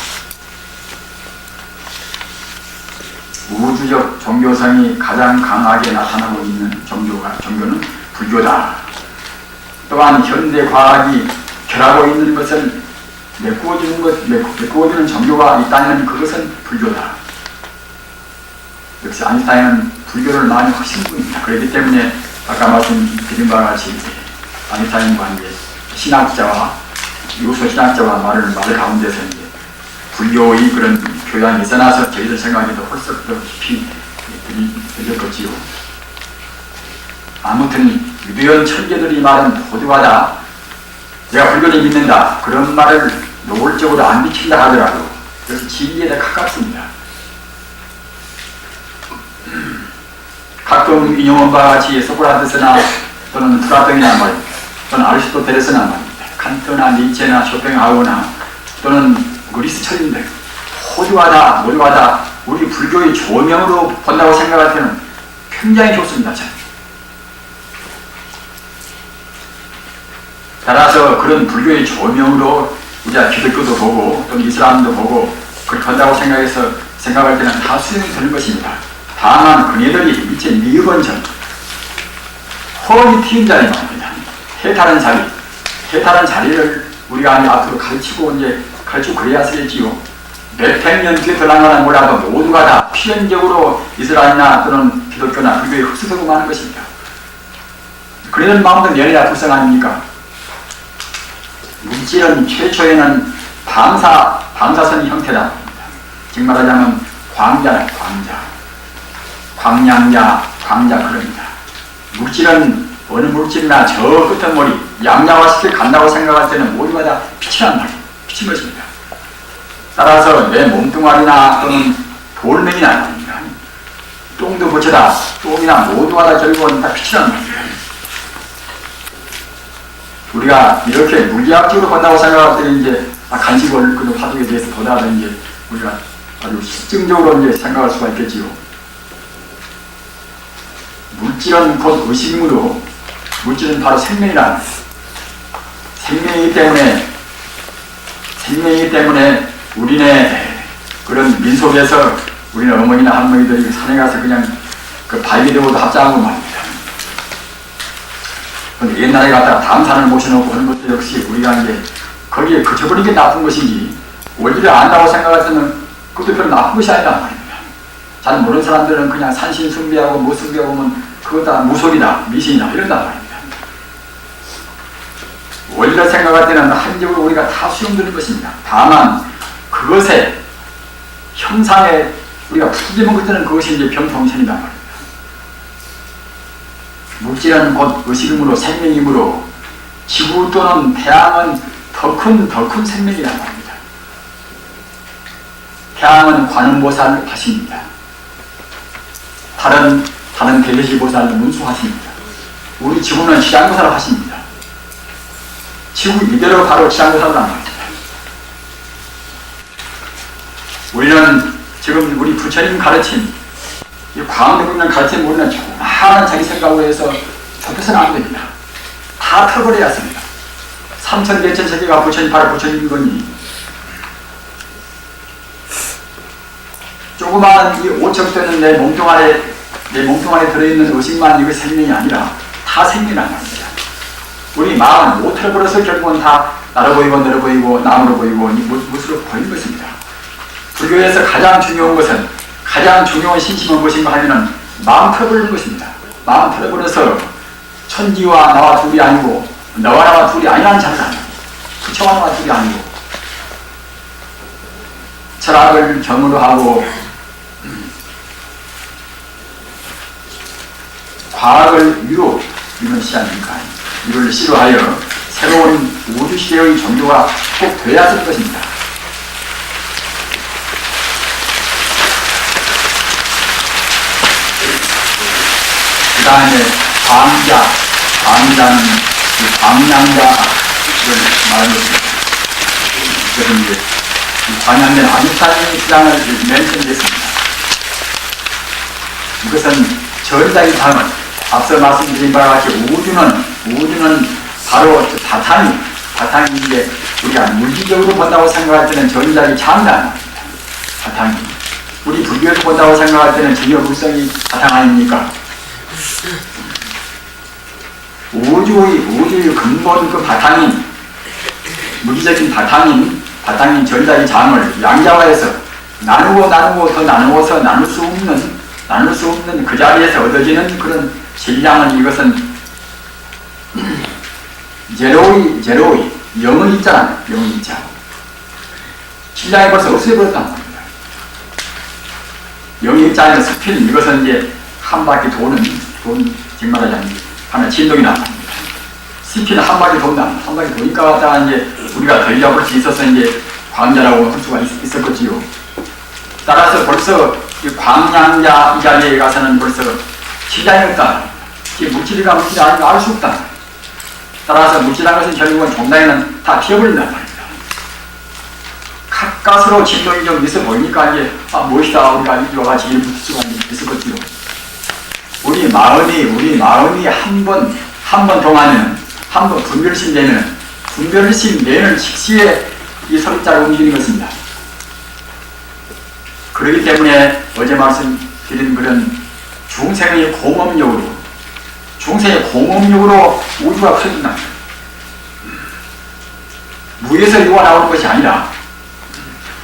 S1: 우주적 종교성이 가장 강하게 나타나고 있는 종교는 불교다. 또한 현대 과학이 결하고 있는 것을 메꾸어주는 종교가 있다면 그것은 불교다. 역시 아인슈타인은 불교를 많이 하신 분입니다. 그렇기 때문에 아까 말씀드린 바와 같이 아인슈타인과 이제 신학자와 유소 신학자와 말을 가운데서 이제 불교의 그런 교양이 있어나서 저희들 생각에도 훨씬 더 깊이 들렸겠지요. 아무튼 유대인 천재들이 말은 호두하다. 내가 불교를 믿는다. 그런 말을 노골적으로 안 비친다 하더라도 그래서 진리에 더 가깝습니다. 가끔 인용한 바와 같이 소크라테스나 또는 플라톤이나 말 또는 아리스토텔레스나 말입니다. 칸트나 니체나 쇼팽하우나 또는 그리스 철인들 호주하다, 모두하다 우리 불교의 조명으로 본다고 생각할 때는 굉장히 좋습니다. 참. 따라서 그런 불교의 조명으로 우리가 기독교도 보고 또는 이슬람도 보고 그렇게 한다고 생각할 때는 다 수용이 되는 것입니다. 다만 그네들이 미처 미흡한 점 허위 튀인 자리 말입니다. 해탈한 자리를 우리가 앞으로 가르치고 그래야 쓰겠지요. 몇백 년 뒤에 들어가나 몰라도 모두가 다 필연적으로 이스라엘이나 또는 기독교나 불교에 흡수되고 마는 것입니다. 그런 마음도 연애야 불쌍 아닙니까? 물질은 최초에는 방사선 형태다. 즉 말하자면 광자, 그럽니다. 물질은 어느 물질이나 저 끝은 머리 양자화시켜 간다고 생각할 때는 모두가 다 빛이란 말이에요. 빛인 것입니다. 따라서 내 몸뚱아리나 또는 돌멩이나 똥도 붙여다 똥이나 모두가 다 결국은 다 빛이란 말이에요. 우리가 이렇게 물리학적으로 본다고 생각할 때는 이제 간식을 그 화두에 대해서 보다 이제 우리가 아주 실증적으로 이제 생각할 수가 있겠지요. 물질은 곧 의식이므로 물질은 바로 생명이란 생명이기 때문에 우리네 그런 민속에서 우리는 어머니나 할머니들이 산에 가서 그냥 그 발기되고도 합장하고 말입니다. 근데 옛날에 갔다가 다음 산을 모셔놓고 하는 것도 역시 우리가 이제 거기에 그쳐버린 게 나쁜 것인지 원리를 안다고 생각할 때는 그것도 별로 나쁜 것이 아니다 말입니다. 잘 모르는 사람들은 그냥 산신 숭배하고 뭐 숭배하고 보면 그거 다 무속이다, 미신이다 이런단 말입니다. 원리를 생각할 때는 한적으로 우리가 다 수용되는 것입니다. 다만 그것의 형상에 우리가 푸짐 먹을 때는 그것이 이제 병통천이단 말입니다. 물질은 곧 의식이므로 생명이므로 지구 또는 태양은 더 큰 생명이란 말입니다. 태양은 관음보살 하십니다. 다른 대제시보살은 문수하십니다. 우리 지구는 시장보살 하십니다. 지구 이대로 바로 시장보살을 합니다. 우리는 지금 우리 부처님 가르침, 이 광대고 있는 가르침 우리는 조그마한 자기 생각으로 해서 좁혀서는 안 됩니다. 다 털어버려야 합니다. 삼천대천 세계가 바로 부처님인 거니 조그마한 이 5척 되는 내 몸통 안에 들어있는 의식만 이거 생명이 아니라 다 생명이란 말입니다. 우리 마음은 모터를 벌어서 결국은 다 나로 보이고 너로 보이고 남으로 보이고 무엇으로 보이는 것입니다. 불교에서 가장 중요한 것은 가장 중요한 신심은 무엇인가 하면은 마음 털어버리는 것입니다. 마음 털어버려서 천지와 나와 둘이 아니고 너와 나와 둘이 아니라는 자세가 부처와 나와 둘이 아니고 철학을 경으로 하고 과학을 위로 이런 시 아닙니까? 이를 시로하여 새로운 우주시대의 종교가 꼭 되어야 할 것입니다. 그 다음에 광자는 광량자를 말하는 것입니다. 그래서 이제 광량자는 아인슈타인의 주장을 멘션했습니다. 이것은 전자의 장을 앞서 말씀드린 바와 같이 우주는 바로 바탕이 이제 우리가 물리적으로 본다고 생각할 때는 전자의 장단 바탕이 우리 불교에서 본다고 생각할 때는 전혀 물성이 바탕 아닙니까? 우주의 근본 그 바탕인 물리적인 바탕인 전자의 장을 양자화해서 나누고 더 나누어서 나눌 수 없는 그 자리에서 얻어지는 그런 질량은 이것은 제로의 영은 있잖아요. 영은 있자. 질량이 벌써 없어버렸단 말입니다. 영이 있자는 스피는 이것은 이제 한 바퀴 정말 하나 진동이 나옵니다. 스피는 한 바퀴 돈다. 한 바퀴 도니까 갖다가 이제 우리가 덜 잡을 수 있어서 이제 광자라고 할 수가 있었겠지요. 따라서 벌써 이 광량자 이 자리에 가서는 벌써 질량이 없다. 물질이가 물질이 아니고 알 수 없다. 따라서 물질한 것은 결국은 종단에는 다 튀어버린단 말입니다. 가까스로 진동이 좀 있어 보이니까 이제 무엇이다 우리가 이와 같이 이름 붙일 수가 있었겠지요. 우리 마음이 한 번 동안에는 한 번 분별심 내는 즉시에 이 서립자를 움직이는 것입니다. 그렇기 때문에 어제 말씀드린 그런 중생의 공업력으로 우주가 커진다. 무에서 유가 나오는 것이 아니라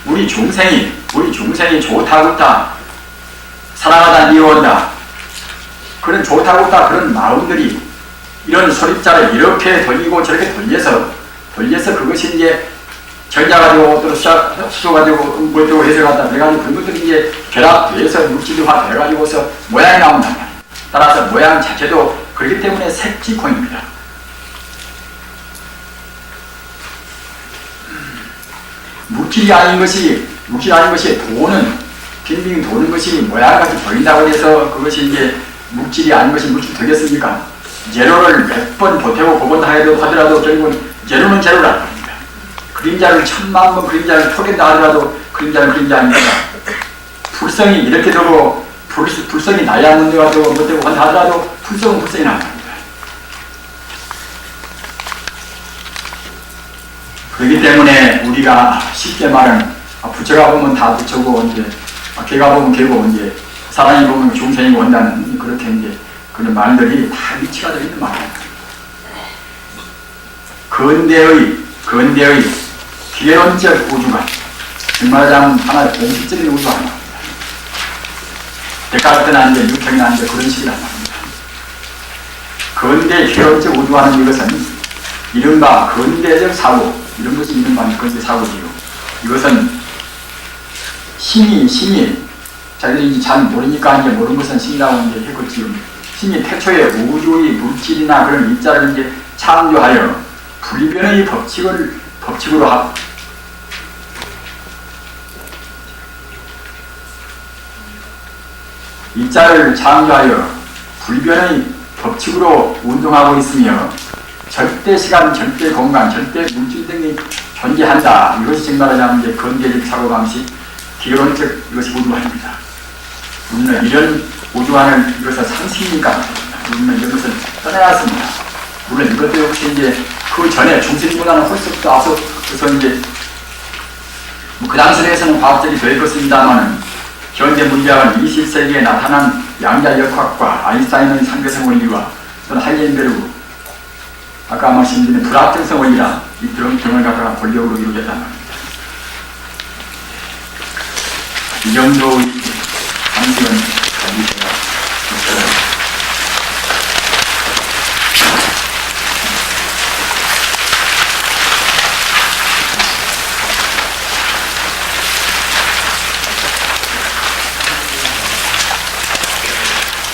S1: 우리 중생이 좋다고다 사랑하다 미워한다 그런 좋다고다 그런 마음들이 이런 소립자를 이렇게 돌리고 저렇게 돌려서 그것이 이제 전자가지고 또 수소가지고 뭐되고 해석하다 그래가지고 그런 것들이 이제 결합돼서 물질화 돼가지고서 모양이 나온단 말이에요. 따라서 모양 자체도 그렇기 때문에 색지콘입니다. 물질이 아닌 것이 빙빙 도는 것이 모양같이 보인다고 해서 그것이 이제 물질이 아닌 것이 물질 되겠습니까? 제로를 몇 번 보태고 그번 하더라도 결국은 제로는 제로란 말입니다. 그림자를 1000만 번 그림자를 토긴다 하더라도 그림자는 그림자 아닙니까? 불성이 이렇게 되고 불성이 나야 문제가 되고 못되고 한다 하더라도 불성은 불성이 나옵니다. 그렇기 때문에 우리가 쉽게 말하는 부처가 보면 다 부처고 이제 개가 보면 개고 이제 사람이 보면 중생이고 온다는 그렇게 이제 그런 말들이 다 위치가 되어 있는 말입니다. 근대의 기계론적 우주관 정말하자면 하나의 공식적인 우주관입니다. 데카르트나 이제 뉴턴이나 이제 그런 식이란 말입니다. 근대 기계론적 우주관은 이것은 이른바 근대적 사고 이런 것이 이른바 근대 사고지요. 이것은 신이 자기들이 잘 모르니까 이제 모르는 것은 신이라고 이제 했겠지요. 신이 태초에 우주의 물질이나 그런 입자를 이제 창조하여 불변의 법칙으로 입자를 창조하여 불변의 법칙으로 운동하고 있으며 절대 시간, 절대 공간, 절대 물질 등이 존재한다. 이것이 정말하자면 이제 근대적 사고방식, 기계론적 이것이 우주관입니다. 우리는 이런 우주관을 이것은 상식이니까 우리는 이것을 떠나왔습니다. 물론 이것도 역시 이제 그 전에 중생보다는 훨씬 더 앞서서 이제 그 당시에서는 과학적이 될 것입니다만은 현대 물리학은 20세기에 나타난 양자 역학과 아인슈타인의 상대성 원리와 또는 하이젠베르그 아까 말씀드린 불합정성 원리라 이 등을 갖다가 권력으로 이루어졌단 말입니다. 이 정도의 상식은 가지고 있어요.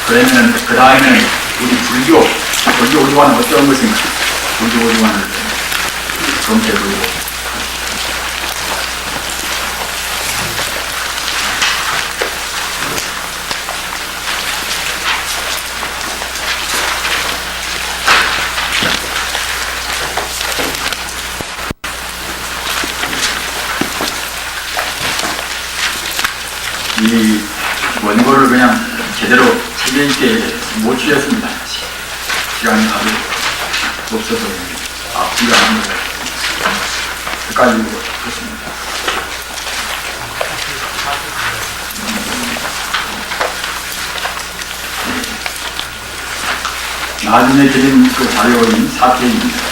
S1: 그러면 그 다음에는 우리 불교 우주관은 어떤 것인가? 불교 우주관을 검색해보고 이 원고를 그냥 제대로 책에 있게 못 추렸습니다. 시간이 아주 없어서 앞뒤가 안 맞아요. 헷갈리고 그렇습니다. 나중에 드린 그 자료인 4페이지입니다.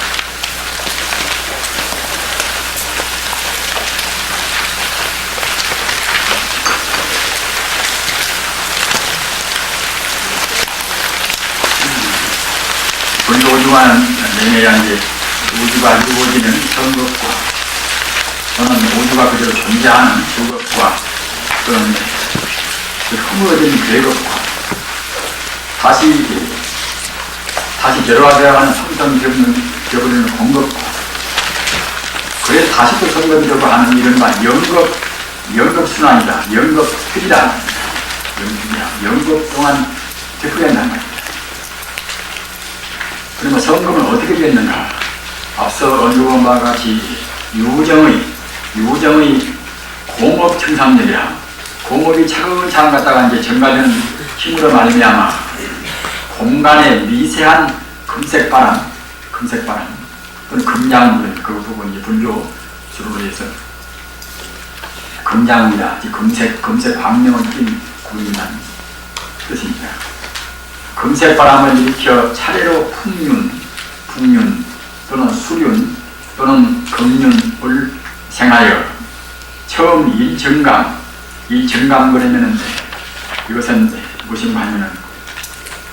S1: 우주관은 내내야 이제 우주가 이루어지는 전것과 또는 우주가 그대로 존재하는 그것과 또는 그 흐물어진 계급과 다시 결과되어가는 성성되어버리는 공급과 그래서 다시 또 성급되고 하는 이른바 연급순환이다. 연급틀이다. 연급 동안 되풀이한단 말이다. 그러면 성금은 어떻게 됐는가? 앞서 언급한 바와 같이 유정의 공업 청산력이라 공업이 차근차근 갔다가 이제 증가되는 힘으로 말미암아 공간의 미세한 금색바람 또는 금장물 그 부분 이제 불교 주로 해서 금장물이다. 금색 광명을 띤 구름이란 뜻입니다. 금색바람을 일으켜 차례로 풍륜 또는 수륜 또는 금륜을 생하여 처음 일정감 그러면은 이것은 무슨 하면은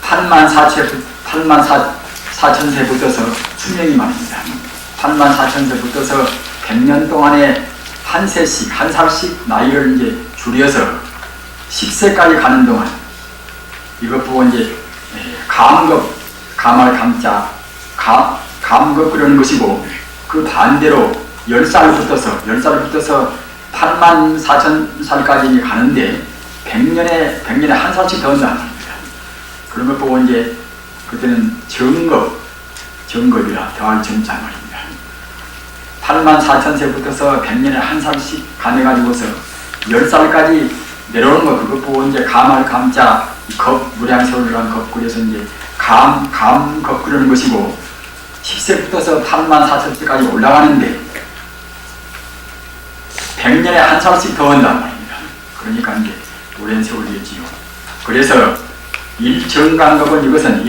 S1: 84,000세부터서 수명이 말입니다. 84,000세부터서 100년 동안에 한 살씩 나이를 이제 줄여서 10세까지 가는 동안 이것 보고 이제 감급 그러는 것이고 그 반대로 10살부터서 84,000살까지 가는데 100년에 한 살씩 더 온다는 겁니다. 그런 것 보고 이제 그때는 정급이라 더할 정자 말입니다. 84,000세부터서 100년에 한 살씩 가내가지고서 10살까지 내려오는 거 그것 보고 이제 감자 무량세월이라는 겁구려서 이제 감겁 그러는 것이고 10세부터서 84,000세까지 올라가는데 100년에 한 살씩 더 온단 말입니다. 그러니까 이제 오랜 세월이겠지요. 그래서 일정감급은 이것은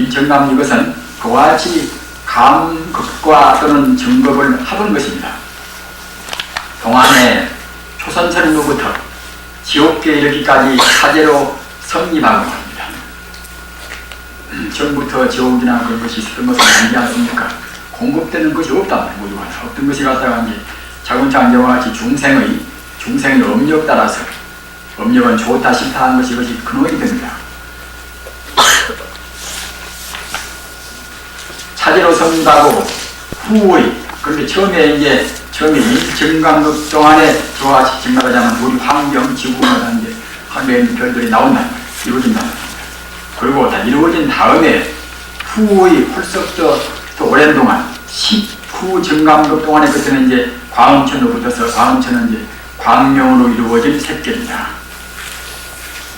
S1: 그와 같이 감급과 또는 정급을 합은 것입니다. 동안에 초선천부부터 지옥계에 이르기까지 사제로 성립하고 합니다. 처음부터 지옥이나 그런 것이 있었던 것은 아니지 않습니까? 공급되는 것이 없단 말이에요. 어떤 것이 갖다가 이제 차근차근 이와 같이 중생의 업력 따라서 업력은 좋다 싫다 하는 것이 이것이 근원이 됩니다. 차제로 성립하고 후의 그런데 처음에 일정감급 동안에 저와 같이 증가하자면 우리 환경 지구마다 이제 하면 별들이 나온단 말이에요. 이루어진단 말이에요. 그리고 다 이루어진 다음에 후의 홀썩 더 오랜 동안 후 정감급 동안에 그때는 이제 광음천으로 붙어서 광음천은 이제 광명으로 이루어진 샛길입니다.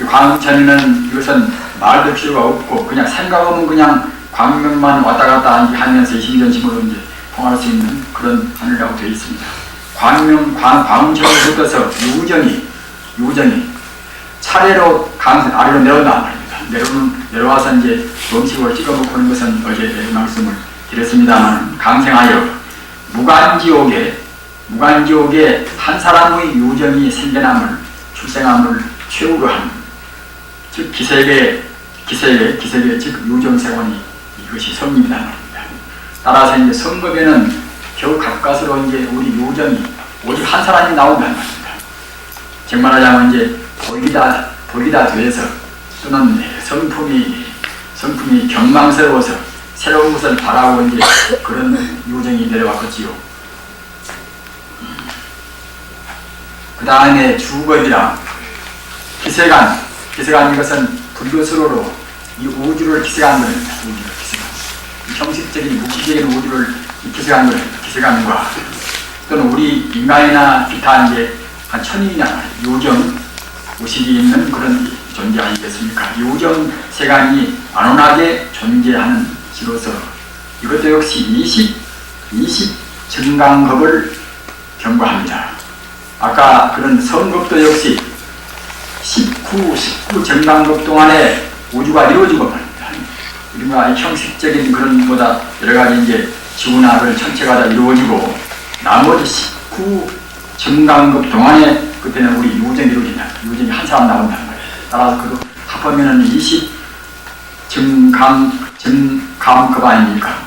S1: 이 광음천은 이것은 말도 필요가 없고 그냥 생각 없는 그냥 광명만 왔다 갔다 하면서 심전심으로 이제 통할 수 있는 그런 하늘이라고 되어 있습니다. 광음천으로 붙어서 유정이 차례로 강산 아래로 내려온단 말입니다. 내려와서 이제 음식을 찍어 먹고 하는 것은 어제 말씀을 드렸습니다만 강생하여 무간지옥에 한 사람의 유정이 생겨남을 출생함을 최후로 하는 즉 기세계 즉 유정세원이 이것이 성립이란 말입니다. 따라서 이제 성법에는 겨우 가까스로 이제 우리 유정이 오직 한 사람이 나온단 말입니다. 즉 말하자면 이제 보이다 돼서 또는 성품이 경망스러워서 새로운 것을 바라고 이제 그런 유정이 내려왔겠지요. 그 다음에 주법이라 기세간 이것은 불교스러로 이 우주를 기세간 겁니다. 우주를 기세간. 형식적인 무기적인 우주를 기세간 겁니다. 기세간과 또는 우리 인간이나 기타 이제 한 천인이나 유정 의식이 있는 그런 존재 아니겠습니까? 유정 세간이 안온하게 존재하는 시로서 이것도 역시 20 증강법을 경고합니다. 아까 그런 성급도 역시 19 정강급 동안에 우주가 이루어지고 말입니다. 우리가 형식적인 그런 보다 여러가지 이제 지구나를 전체가 다 이루어지고 나머지 19 정강급 동안에 그때는 우리 유정이 이루어진다. 유정이 한 사람 나온다는 말이에요. 따라서 그 합하면은 20 정강급 아닙니까?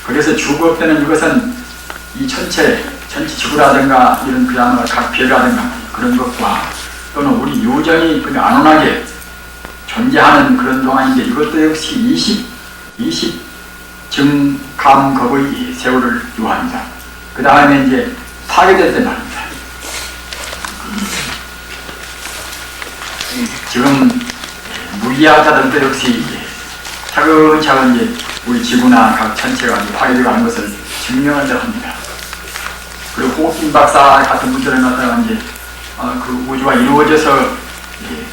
S1: 그래서 주법 때는 이것은 이 전체 지구라든가 이런 그야말로 각 별이라든가 그런 것과 또는 우리 유정이 안온하게 존재하는 그런 동안인데 이것도 역시 20 정감급의 세월을 요합니다. 그 다음에 이제 파괴될 때 말입니다. 지금 무기학자들도 역시 차근차근 이제 우리 지구나 각 전체가 파괴되어 가는 것을 증명하려 합니다. 그리고 호킹 박사 같은 분들은 갖다가 이제 그 우주가 이루어져서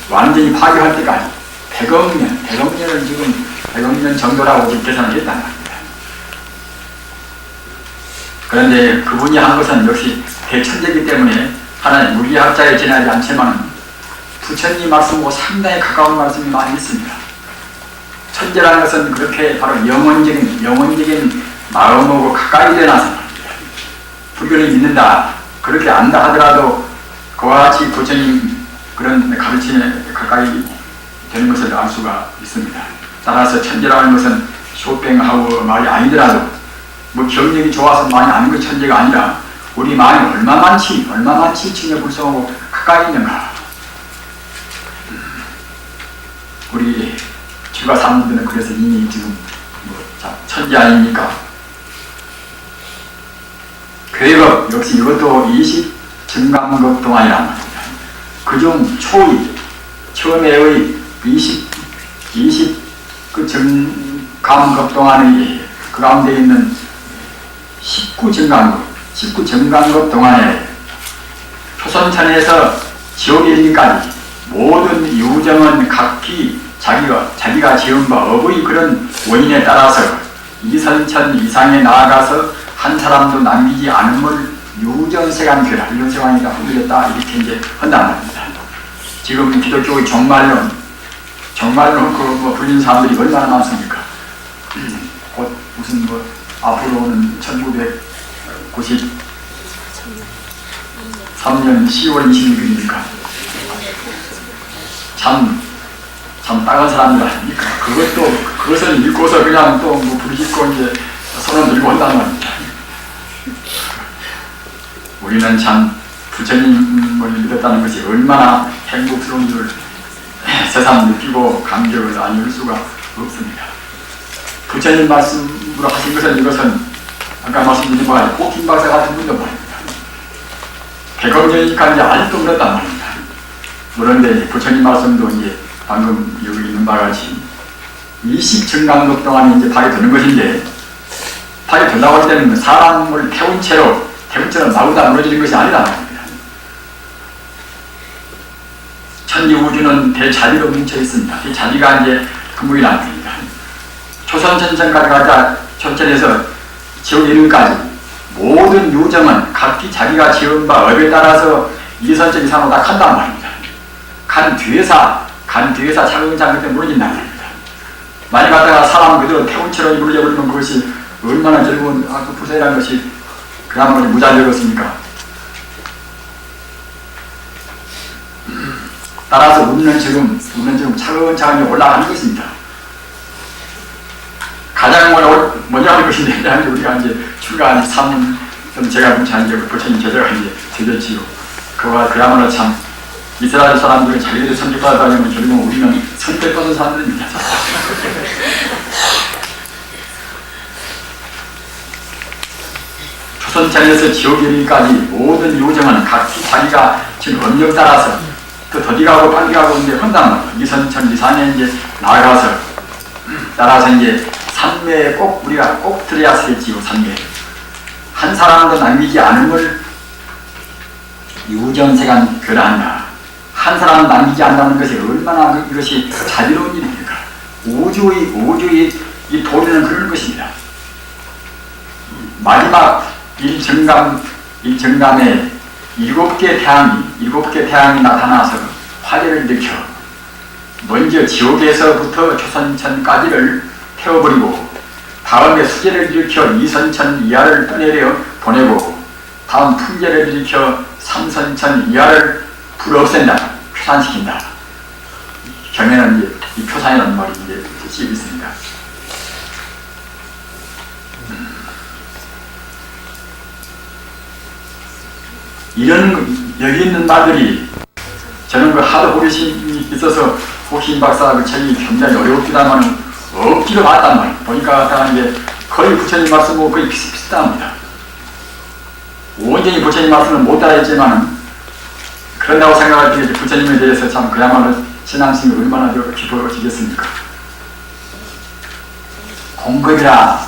S1: 완전히 파괴할 때까지 100억 년을 지금 100억 년 정도라고 지금 계산을 했단 말입니다. 그런데 그분이 한 것은 역시 대천재이기 때문에 하나의 물리학자에 지나지 않지만 부처님 말씀하고 상당히 가까운 말씀이 많이 있습니다. 천재라는 것은 그렇게 바로 영혼적인 마음하고 가까이 되나서 말입니다. 불교를 믿는다 그렇게 안다 하더라도 그와 같이 부처님 그런 가르침에 가까이 되는 것을 알 수가 있습니다. 따라서 천재라는 것은 쇼팽하고 말이 아니더라도 뭐 경력이 좋아서 많이 아는 것 천재가 아니라 우리 마음이 얼마만치 칭에 불성하고 가까이 있는가. 우리 지가 사람들은 그래서 이미 지금 천재 아닙니까? 괴급 역시 이것도 20 정강급 동안이란 말입니다. 그중 처음에의 20 그 정강급 동안의 그 가운데 있는 19 정강급 동안에 초선천에서 지옥에 이르기까지 모든 유정은 각기 자기가 지은 바 업의 그런 원인에 따라서 이선천 이상에 나아가서 한 사람도 남기지 않음을 유전세관교라 유전세관이다 후들렸다 이렇게 이제 한단 말입니다. 지금 기독교의 종말론 그 불린 사람들이 얼마나 많습니까? 곧 무슨 앞으로는 1993년 10월 26일입니까? 참 따가운 사람들 아닙니까? 그것을 읽고서 그냥 또 부르짖고 이제 손을 들고 한다는 말입니다. 우리는 참 부처님을 믿었다는 것이 얼마나 행복스러운 줄 새삼 느끼고 감격을 나눌 수가 없습니다. 부처님 말씀으로 하신 것은 이것은 아까 말씀드린 바와 호킹 박사 같은 분도 말입니다. 100억 년이니까 이제 아직도 그렇단 말입니다. 그런데 부처님 말씀도 이제 방금 여기 있는 바와 같이 20 정강급 동안에 이제 발이 드는 것인데 발이 들라고 할 때는 사람을 태운 채로 마구다 무너지는 것이 아니란 말입니다. 천지 우주는 대자비로 뭉쳐 있습니다. 이 자비가 이제 근무이란 말입니다. 초선천천까지 가자 천천에서 지옥 이름까지 모든 유정은 각기 자기가 지은 바 업에 따라서 이선적 이상으로 다 간단 말입니다. 간 뒤에서 차근차근 무너진단 말입니다. 많이 갔다가 사람 그대로 태운처럼 물려버리면 그것이 얼마나 즐거운 그 부서이라는 것이 그야말로 무자비하겠습니까? 따라서 우리는 지금 차근차근히 올라가는 것입니다. 가장 먼저 하는 것인데, 우리가 이제 출가한 3년, 제가 묵찬 이제 부처님 제자가 이제 되졌지요. 그야말로 참, 이스라엘 사람들은 자기들이 선택받았다면 결국 우리는 선택받은 사람들입니다. 조선천에서 지옥이르기까지 모든 요정은 각기 자기가 지금 음력 따라서 또 더디 가고 빨리 가고 이제 한단 말이에요. 이선천, 이산에 이제 나아가서 따라서 이제 산매에 꼭 우리가 꼭 들어야 되지요. 산매. 한 사람도 남기지 않음을 유전세간 교란한다. 한 사람 남기지 않는다는 것이 얼마나 이것이 자비로운 일입니까? 우주의 이 도리는 그런 것입니다. 마지막 일정감에 7개 태양이 나타나서 화재를 일으켜 먼저 지옥에서부터 조선천까지를 태워버리고 다음에 수재를 일으켜 이선천 이하를 떠내려 보내고 다음 풍재를 일으켜 삼선천 이하를 불 없앤다, 표산시킨다. 경에는 이제 이 표산이라는 말이 이제 쓰여 있습니다. 이런 여기 있는 말들이 저는 그 하도 호기심이 있어서 호신 박사 그 책이 굉장히 어렵기다만 없기로 봤단 말이에요. 보니까 이제 거의 부처님 말씀하고 거의 비슷합니다. 온전히 부처님 말씀을 못 따라했지만 그런다고 생각할 때 부처님에 대해서 참 그야말로 신앙심이 얼마나 깊어지겠습니까? 공급이라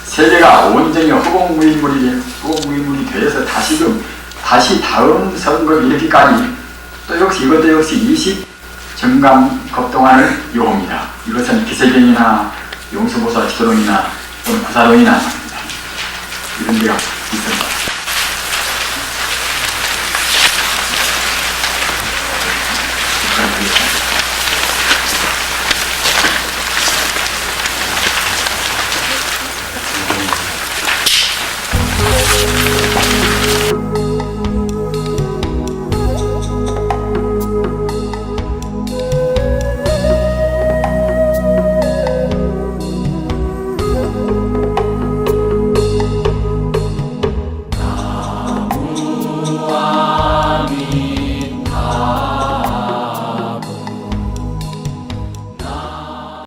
S1: 세계가 온전히 허공무인물이 되어서 다시 다음 선거 이르기까지 또 이것도 역시 20 정감급 동안을 요합니다. 이것은 기세경이나 용수보살 지도론이나 또는 구사론이나 이런 데가 있습니다.